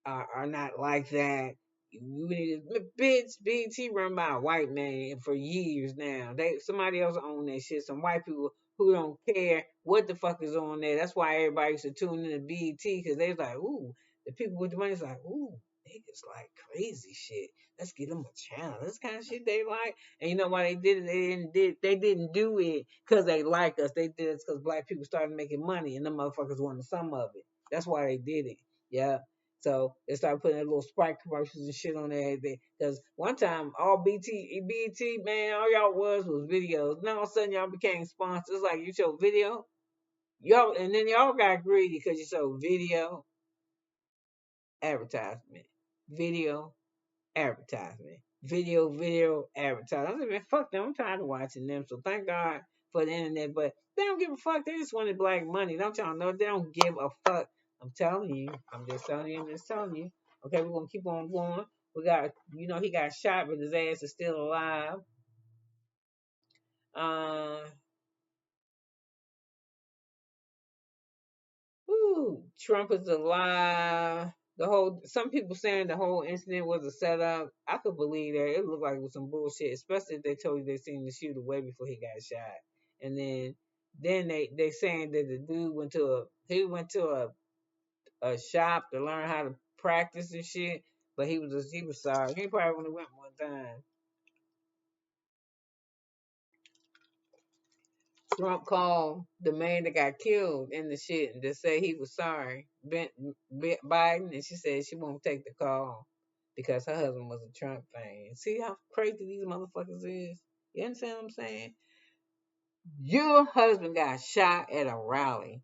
are not like that. You need to, bitch, BT run by a white man for years now. Somebody else own that shit. Some white people who don't care what the fuck is on there. That's why everybody used to tune in to BT, because they was like, ooh, the people with the money is like, ooh, niggas like crazy shit. Let's give them a channel. This kind of shit they like. And you know why they did it? They didn't do it because they like us. They did it because black people started making money and them motherfuckers wanted some of it. That's why they did it. Yeah. So they started putting little Sprite commercials and shit on there. Because one time, all BT, man, all y'all was videos. Now all of a sudden, y'all became sponsors. Like, you show video, y'all, and then y'all got greedy because you showed video, advertisement, video, advertisement, video, advertisement. I said, man, fuck them. I'm tired of watching them. So thank God for the internet. But they don't give a fuck. They just wanted black money. Don't y'all know? They don't give a fuck. I'm telling you. I'm just telling you. I'm just telling you. Okay, we're gonna keep on going. We got, he got shot, but his ass is still alive. Uh, Trump is alive. Some people saying the whole incident was a setup. I could believe that. It looked like it was some bullshit, especially if they told you they seen the shooter way before he got shot. And then they saying that the dude went to a shop to learn how to practice and shit, but he was sorry. He probably only went one time. Trump called the man that got killed in the shit and to say he was sorry. Biden, and she said she won't take the call because her husband was a Trump fan. See how crazy these motherfuckers is? You understand what I'm saying? Your husband got shot at a rally.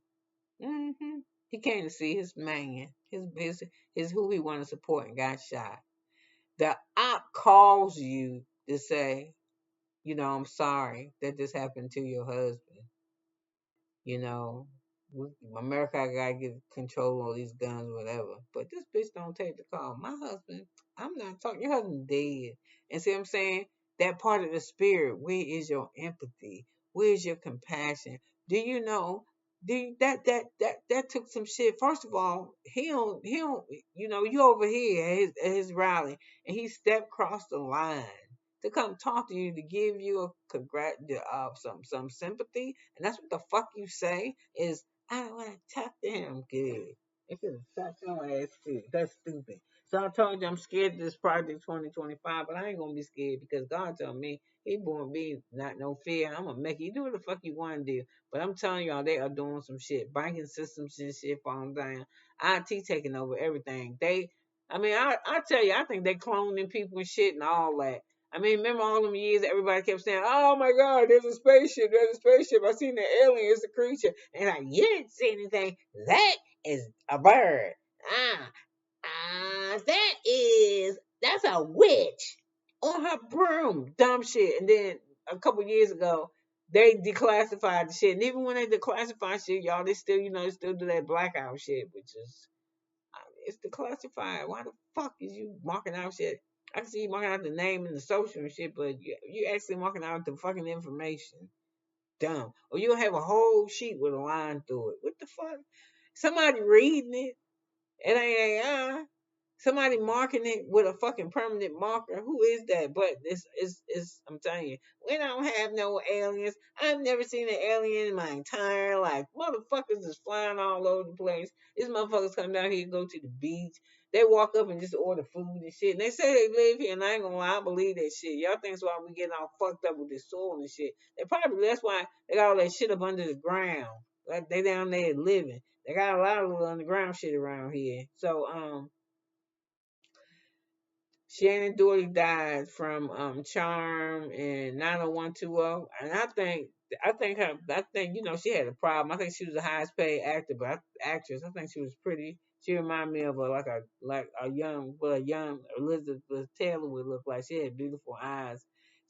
He came to see his man, his who he wanted to support, and got shot. The op calls you to say, I'm sorry that this happened to your husband. You know, America gotta get control of these guns, whatever. But this bitch don't take the call. My husband, I'm not talking. Your husband dead, and see what I'm saying? That part of the spirit. Where is your empathy? Where is your compassion? Do you know? That took some shit. First of all, he don't. You over here at his rally, and he stepped across the line to come talk to you, to give you some sympathy, and that's what the fuck you say is, I don't want to talk to him. Good. It could have shot your ass too. That's stupid. So I told you I'm scared of this project 2025, but I ain't gonna be scared because God told me He born me not no fear. I'm gonna make you do what the fuck you want to do. But I'm telling y'all, they are doing some shit. Banking systems and shit falling down. IT taking over everything. I tell you, I think they cloning people and shit and all that. Remember all them years everybody kept saying, "Oh my God, there's a spaceship, there's a spaceship. I seen the alien, it's a creature." And like, you didn't see anything. That is a bird. That's a witch on her broom. Dumb shit. And then a couple years ago, they declassified the shit. And even when they declassify shit, y'all, they still do that blackout shit, which is, it's declassified. Why the fuck is you marking out shit? I can see you marking out the name and the social and shit, but you actually marking out the fucking information. Dumb. Or you'll have a whole sheet with a line through it. What the fuck? Somebody reading it. It ain't AI. Somebody marking it with a fucking permanent marker. Who is that? But it's I'm telling you, we don't have no aliens. I've never seen an alien in my entire life. Motherfuckers is flying all over the place. These motherfuckers come down here and go to the beach. They walk up and just order food and shit. And they say they live here, and I ain't gonna lie, I believe that shit. Y'all think that's why we getting all fucked up with this soil and shit. That's why they got all that shit up under the ground. Like they down there living. They got a lot of little underground shit around here. So Shannon Doherty died from Charm and 90120, and I think she had a problem. I think she was the highest paid actress. I think she was pretty. She reminded me of a young Elizabeth Taylor would look like. She had beautiful eyes.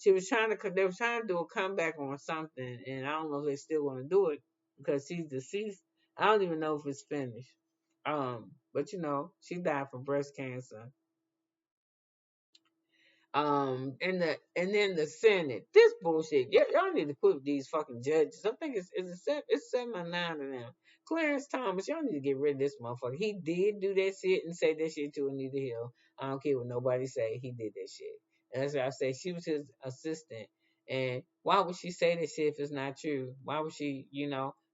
They were trying to do a comeback on something, and I don't know if they're still going to do it because she's deceased. I don't even know if it's finished. But she died from breast cancer. And then the Senate. This bullshit. Y'all need to quit with these fucking judges. I think it's 7 or 9 of them. Clarence Thomas, y'all need to get rid of this motherfucker. He did do that shit and say that shit to Anita Hill. I don't care what nobody say. He did that shit. And that's why I say she was his assistant. And why would she say that shit if it's not true? Why would she,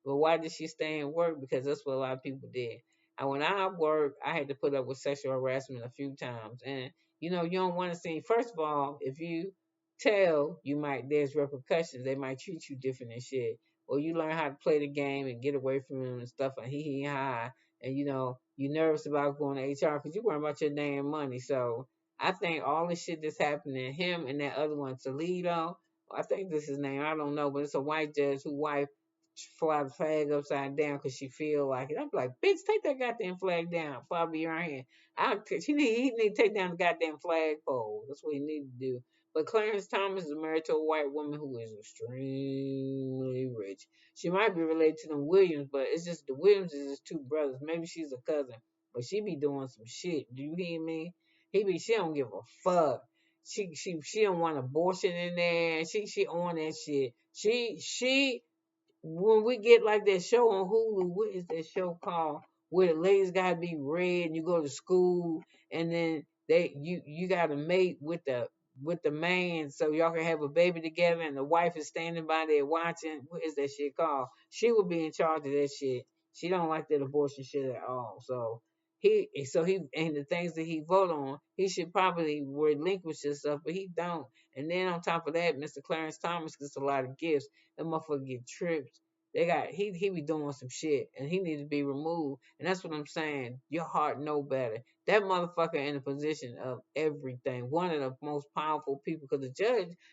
But why did she stay in work? Because that's what a lot of people did. And when I worked, I had to put up with sexual harassment a few times. And you don't want to see. First of all, if you tell, there's repercussions. They might treat you different and shit. Or you learn how to play the game and get away from them and stuff and hee ha. And you're nervous about going to HR because you worry about your damn money. So I think all the shit that's happening, him and that other one, Toledo, I think this is his name. I don't know, but it's a white judge who wife fly the flag upside down because she feel like it. I'm like, bitch, take that goddamn flag down before I be around here. He need to take down the goddamn flagpole. That's what he need to do. But Clarence Thomas is married to a white woman who is extremely rich. She might be related to them Williams, but it's just the Williams is just two brothers. Maybe she's a cousin, but she be doing some shit. Do you hear me? She don't give a fuck. She don't want abortion in there. She on that shit. She when we get like that show on Hulu, what is that show called? Where the ladies gotta be red and you go to school and then you gotta mate with the man so y'all can have a baby together and the wife is standing by there watching. What is that shit called? She would be in charge of that shit. She don't like that abortion shit at all. So he and the things that he vote on, he should probably relinquish himself, but he don't. And then on top of that, Mr. Clarence Thomas gets a lot of gifts. That motherfucker get trips. He be doing some shit and he needs to be removed. And that's what I'm saying. Your heart know better. That motherfucker in a position of everything. One of the most powerful people because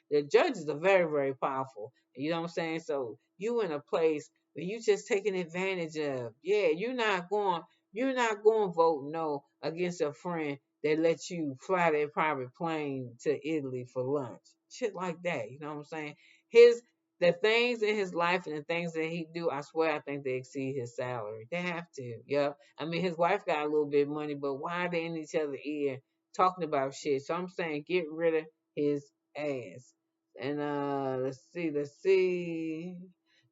the judges are very, very powerful. You know what I'm saying? So you in a place where you just taking advantage of. Yeah, you're not going to vote no against a friend that lets you fly their private plane to Italy for lunch. Shit like that. You know what I'm saying? His the things in his life and the things that he do, I swear I think they exceed his salary. They have to. Yep. I mean his wife got a little bit of money, but why are they in each other's ear talking about shit? So I'm saying get rid of his ass. And let's see.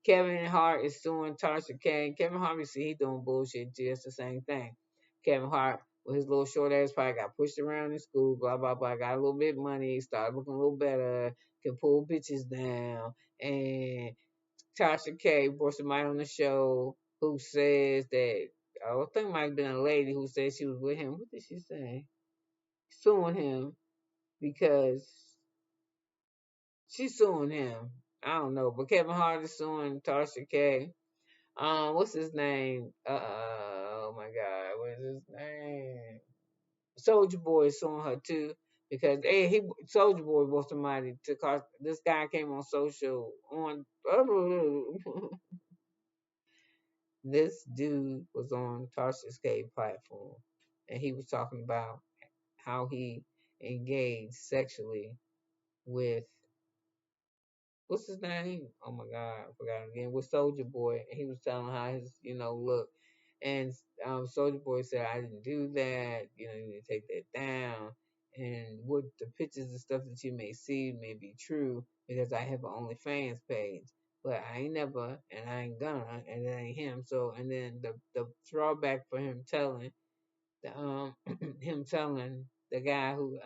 Kevin Hart is suing Tasha K. Kevin Hart, we see he doing bullshit too. It's the same thing. Kevin Hart with his little short ass probably got pushed around in school, blah blah blah. Got a little bit of money, started looking a little better, can pull bitches down. And Tasha K brought somebody on the show who says that I think it might have been a lady who said she was with him. What did she say? Suing him because she's suing him. I don't know, but Kevin Hart is suing Tasha K. What's his name? Oh my God, what is his name? Soldier Boy is suing her too because Soldier Boy was somebody to cause this guy came on social on this dude was on Tasha's K platform and he was talking about how he engaged sexually with what's his name? Oh my God, I forgot again. With Soldier Boy, and he was telling how his look, and Soldier Boy said I didn't do that. You need to take that down. And what the pictures and stuff that you may see may be true because I have an OnlyFans page, but I ain't never and I ain't gonna, and it ain't him. So and then the drawback for him telling the him telling the guy who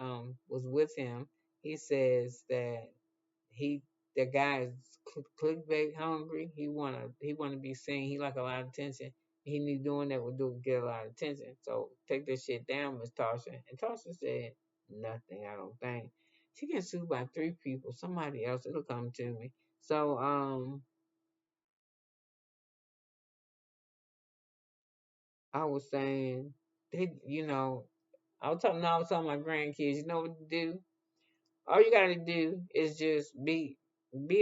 was with him, he says that he the guy is clickbait hungry. He wanna be seen. He like a lot of attention. He need doing that would do get a lot of attention. So take this shit down, Miss Tasha. And Tasha said nothing. I don't think she gets sued by 3 people. Somebody else. It'll come to me. So I was saying they I was telling my grandkids. You know what to do? All you gotta do is just be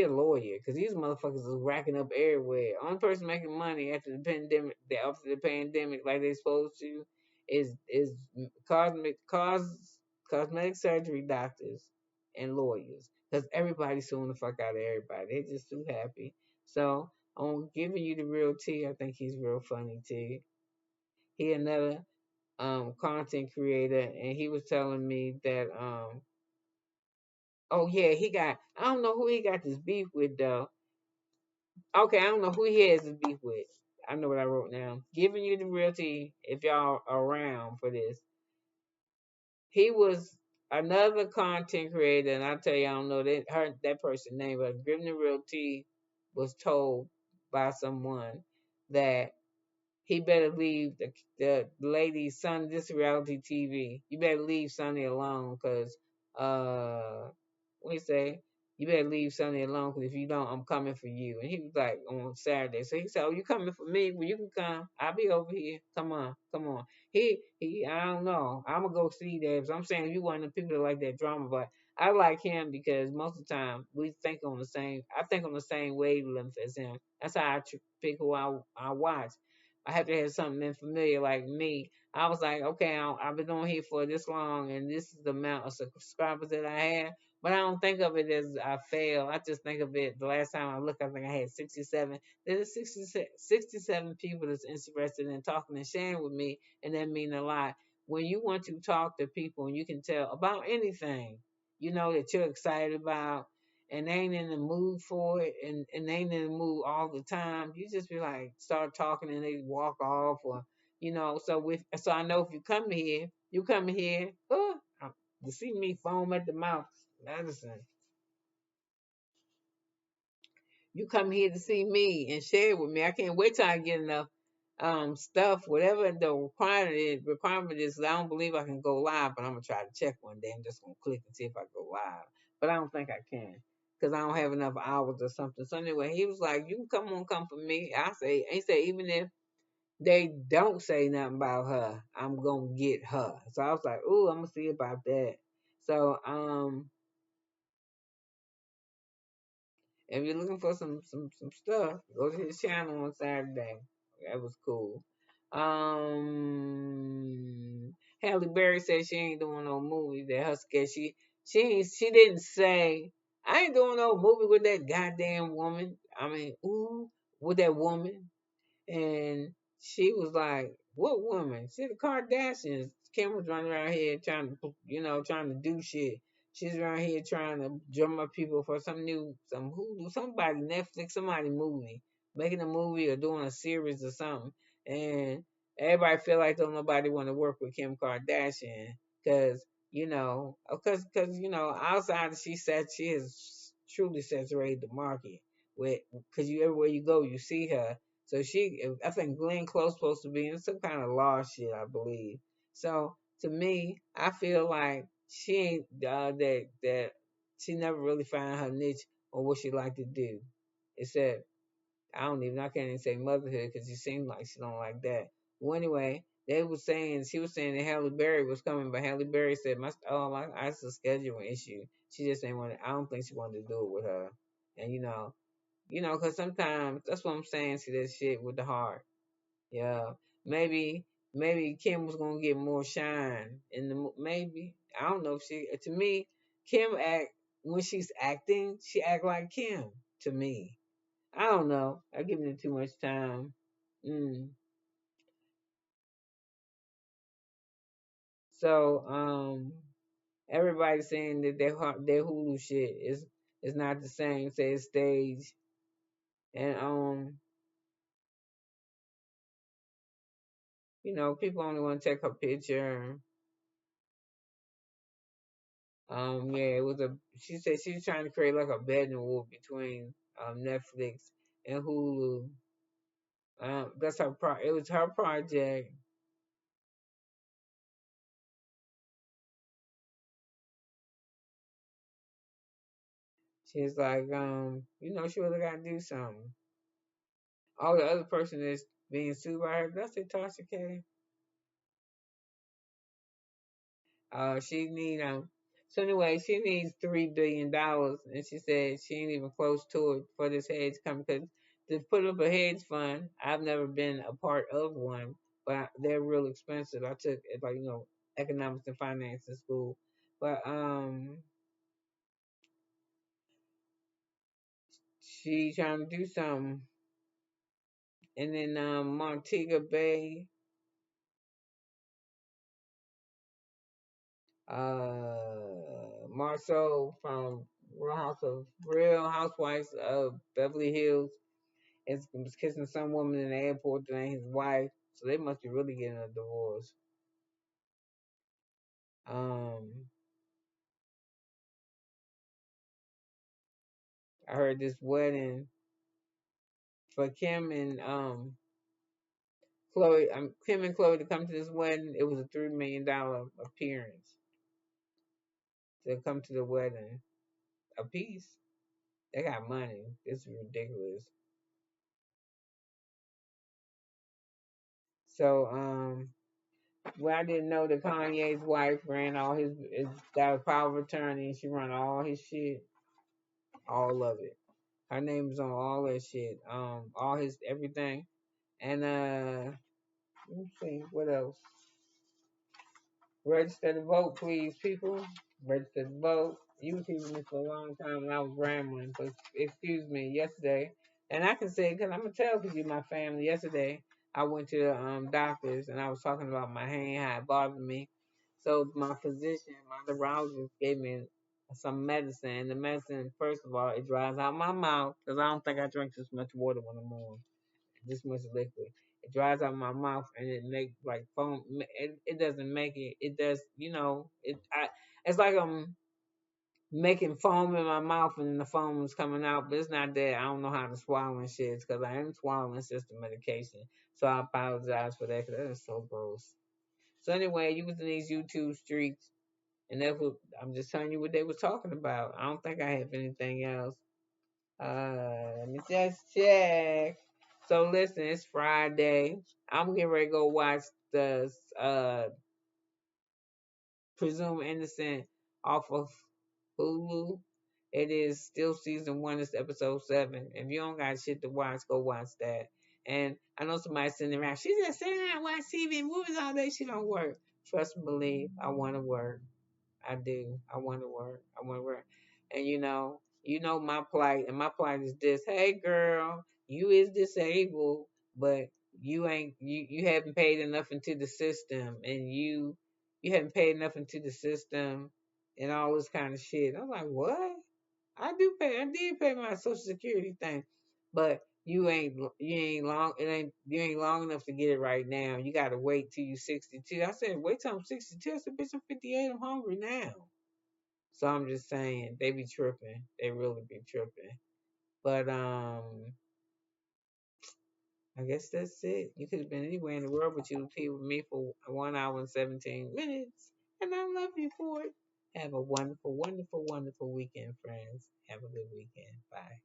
a lawyer, cause these motherfuckers is racking up everywhere. Only person making money after the pandemic, like they supposed to, is cosmetic surgery doctors and lawyers, cause everybody's suing the fuck out of everybody. They just too happy. So I'm giving you the real tea. I think he's real funny too. He another content creator, and he was telling me that Oh yeah, he got. I don't know who he got this beef with though. Okay, I don't know who he has this beef with. I know what I wrote now. Giving you the realty if y'all around for this. He was another content creator, and I tell you, I don't know that person's name, but Giving the realty was told by someone that he better leave the lady's son. This reality TV. You better leave Sonny alone, cause what do you say? You better leave Sonny alone, cause if you don't, I'm coming for you. And he was like on Saturday, so he said, "Oh, you coming for me? Well, you can come. I'll be over here. Come on, come on." I don't know. I'm gonna go see that. So I'm saying you one of the people that like that drama, but I like him because most of the time we think on the same. I think on the same wavelength as him. That's how pick who I watch. I have to have something familiar like me. I was like, okay, I've been on here for this long, and this is the amount of subscribers that I have. But I don't think of it as I fail. I just think of it. The last time I looked, I think I had 67. There's 67 people that's interested in talking and sharing with me, and that means a lot. When you want to talk to people and you can tell about anything, that you're excited about, and they ain't in the mood for it, and they ain't in the mood all the time, you just be like, start talking and they walk off, or so I know if you come here, to see me foam at the mouth, Madison, you come here to see me and share with me. I can't wait till I get enough stuff, whatever the requirement is. I don't believe I can go live, but I'm gonna try to check one day. I'm just gonna click and see if I go live, but I don't think I can because I don't have enough hours or something. So anyway, he was like, "You can come for me." He said, even if they don't say nothing about her, I'm gonna get her. So I was like, "Ooh, I'm gonna see about that." So if you're looking for some stuff, go to his channel on Saturday. That was cool. Halle Berry said she ain't doing no movie. That her sketch, she didn't say I ain't doing no movie with that goddamn woman. I mean, ooh, with that woman. And she was like, "What woman?" See the Kardashians. Kim was running around here trying to, trying to do shit. She's around here trying to drum up people for some Hulu, somebody, Netflix, somebody movie, making a movie or doing a series or something. And everybody feel like don't nobody want to work with Kim Kardashian because outside she said she has truly saturated the market with because everywhere you go you see her, so I think Glenn Close supposed to be in some kind of law shit, I believe. So to me, I feel like she ain't that she never really found her niche or what she like to do. Except I can't even say motherhood because it seems like she don't like that. Well, anyway, she was saying that Halle Berry was coming, but Halle Berry said it's a scheduling issue. She just ain't want. I don't think she wanted to do it with her, and because sometimes that's what I'm saying. See that shit with the heart. Yeah, maybe Kim was gonna get more shine in maybe I don't know if she. To me, Kim act when she's acting, she act like Kim to me. I don't know. I give it too much time. Mm. So everybody's saying that their Hulu shit is not the same. Say it's stage and people only want to take her picture. Yeah, it was a. She said she's trying to create like a betting war between Netflix and Hulu. That's her It was her project. She's like, she really got to do something. Oh, the other person is being sued by her. That's it, Tasha K. She need So anyway, she needs $3 billion, and she said she ain't even close to it for this hedge company. Because to put up a hedge fund, I've never been a part of one, but they're real expensive. I took economics and finance in school, but she trying to do something. And then Marceau from Real Housewives of Beverly Hills was kissing some woman in the airport that ain't his wife. So they must be really getting a divorce. Um, I heard this wedding for Kim and Chloe to come to this wedding. It was a $3 million appearance to come to the wedding. A piece. They got money. It's ridiculous. So well, I didn't know that Kanye's wife ran all his got a power of attorney. She run all his shit, all of it. Her name's on all that shit. All his everything. And let me see what else. Register to vote, please, people. Register to vote. You was keeping me for a long time and I was rambling, so excuse me. Yesterday, and I can say because I'm gonna tell you my family. Yesterday, I went to the doctors and I was talking about my hand, how it bothered me. So my physician, my neurologist, gave me some medicine. The medicine, first of all, it dries out my mouth because I don't think I drink this much water when I'm on this much liquid. It dries out my mouth and it makes like foam. It doesn't make it. It does. It's like I'm making foam in my mouth and then the foam is coming out, but it's not that. I don't know how to swallow and shit because I am swallowing system medication. So I apologize for that because that is so gross. So anyway, you was in these YouTube streets, and that's what I'm just telling you what they was talking about. I don't think I have anything else. Let me just check. So listen, it's Friday. I'm getting ready to go watch the Presumed Innocent off of Hulu. It is still season one. It's episode 7. If you don't got shit to watch, go watch that. And I know somebody sitting around. She just sitting around watch TV and movies all day. She don't work. Trust and believe. I want to work. I do. I want to work. I want to work. And you know my plight, and my plight is this. Hey, girl, you is disabled, but you haven't paid enough into the system, and you haven't paid enough into the system, and all this kind of shit. I'm like, what? I do pay. I did pay my Social Security thing, but you ain't long enough to get it right now. You gotta wait till you 62. I said, wait till I'm 62. I said, bitch, I'm 58. I'm hungry now. So I'm just saying, they be tripping. They really be tripping. But I guess that's it. You could have been anywhere in the world, but you would be with me for 1 hour and 17 minutes, and I love you for it. Have a wonderful, wonderful, wonderful weekend, friends. Have a good weekend. Bye.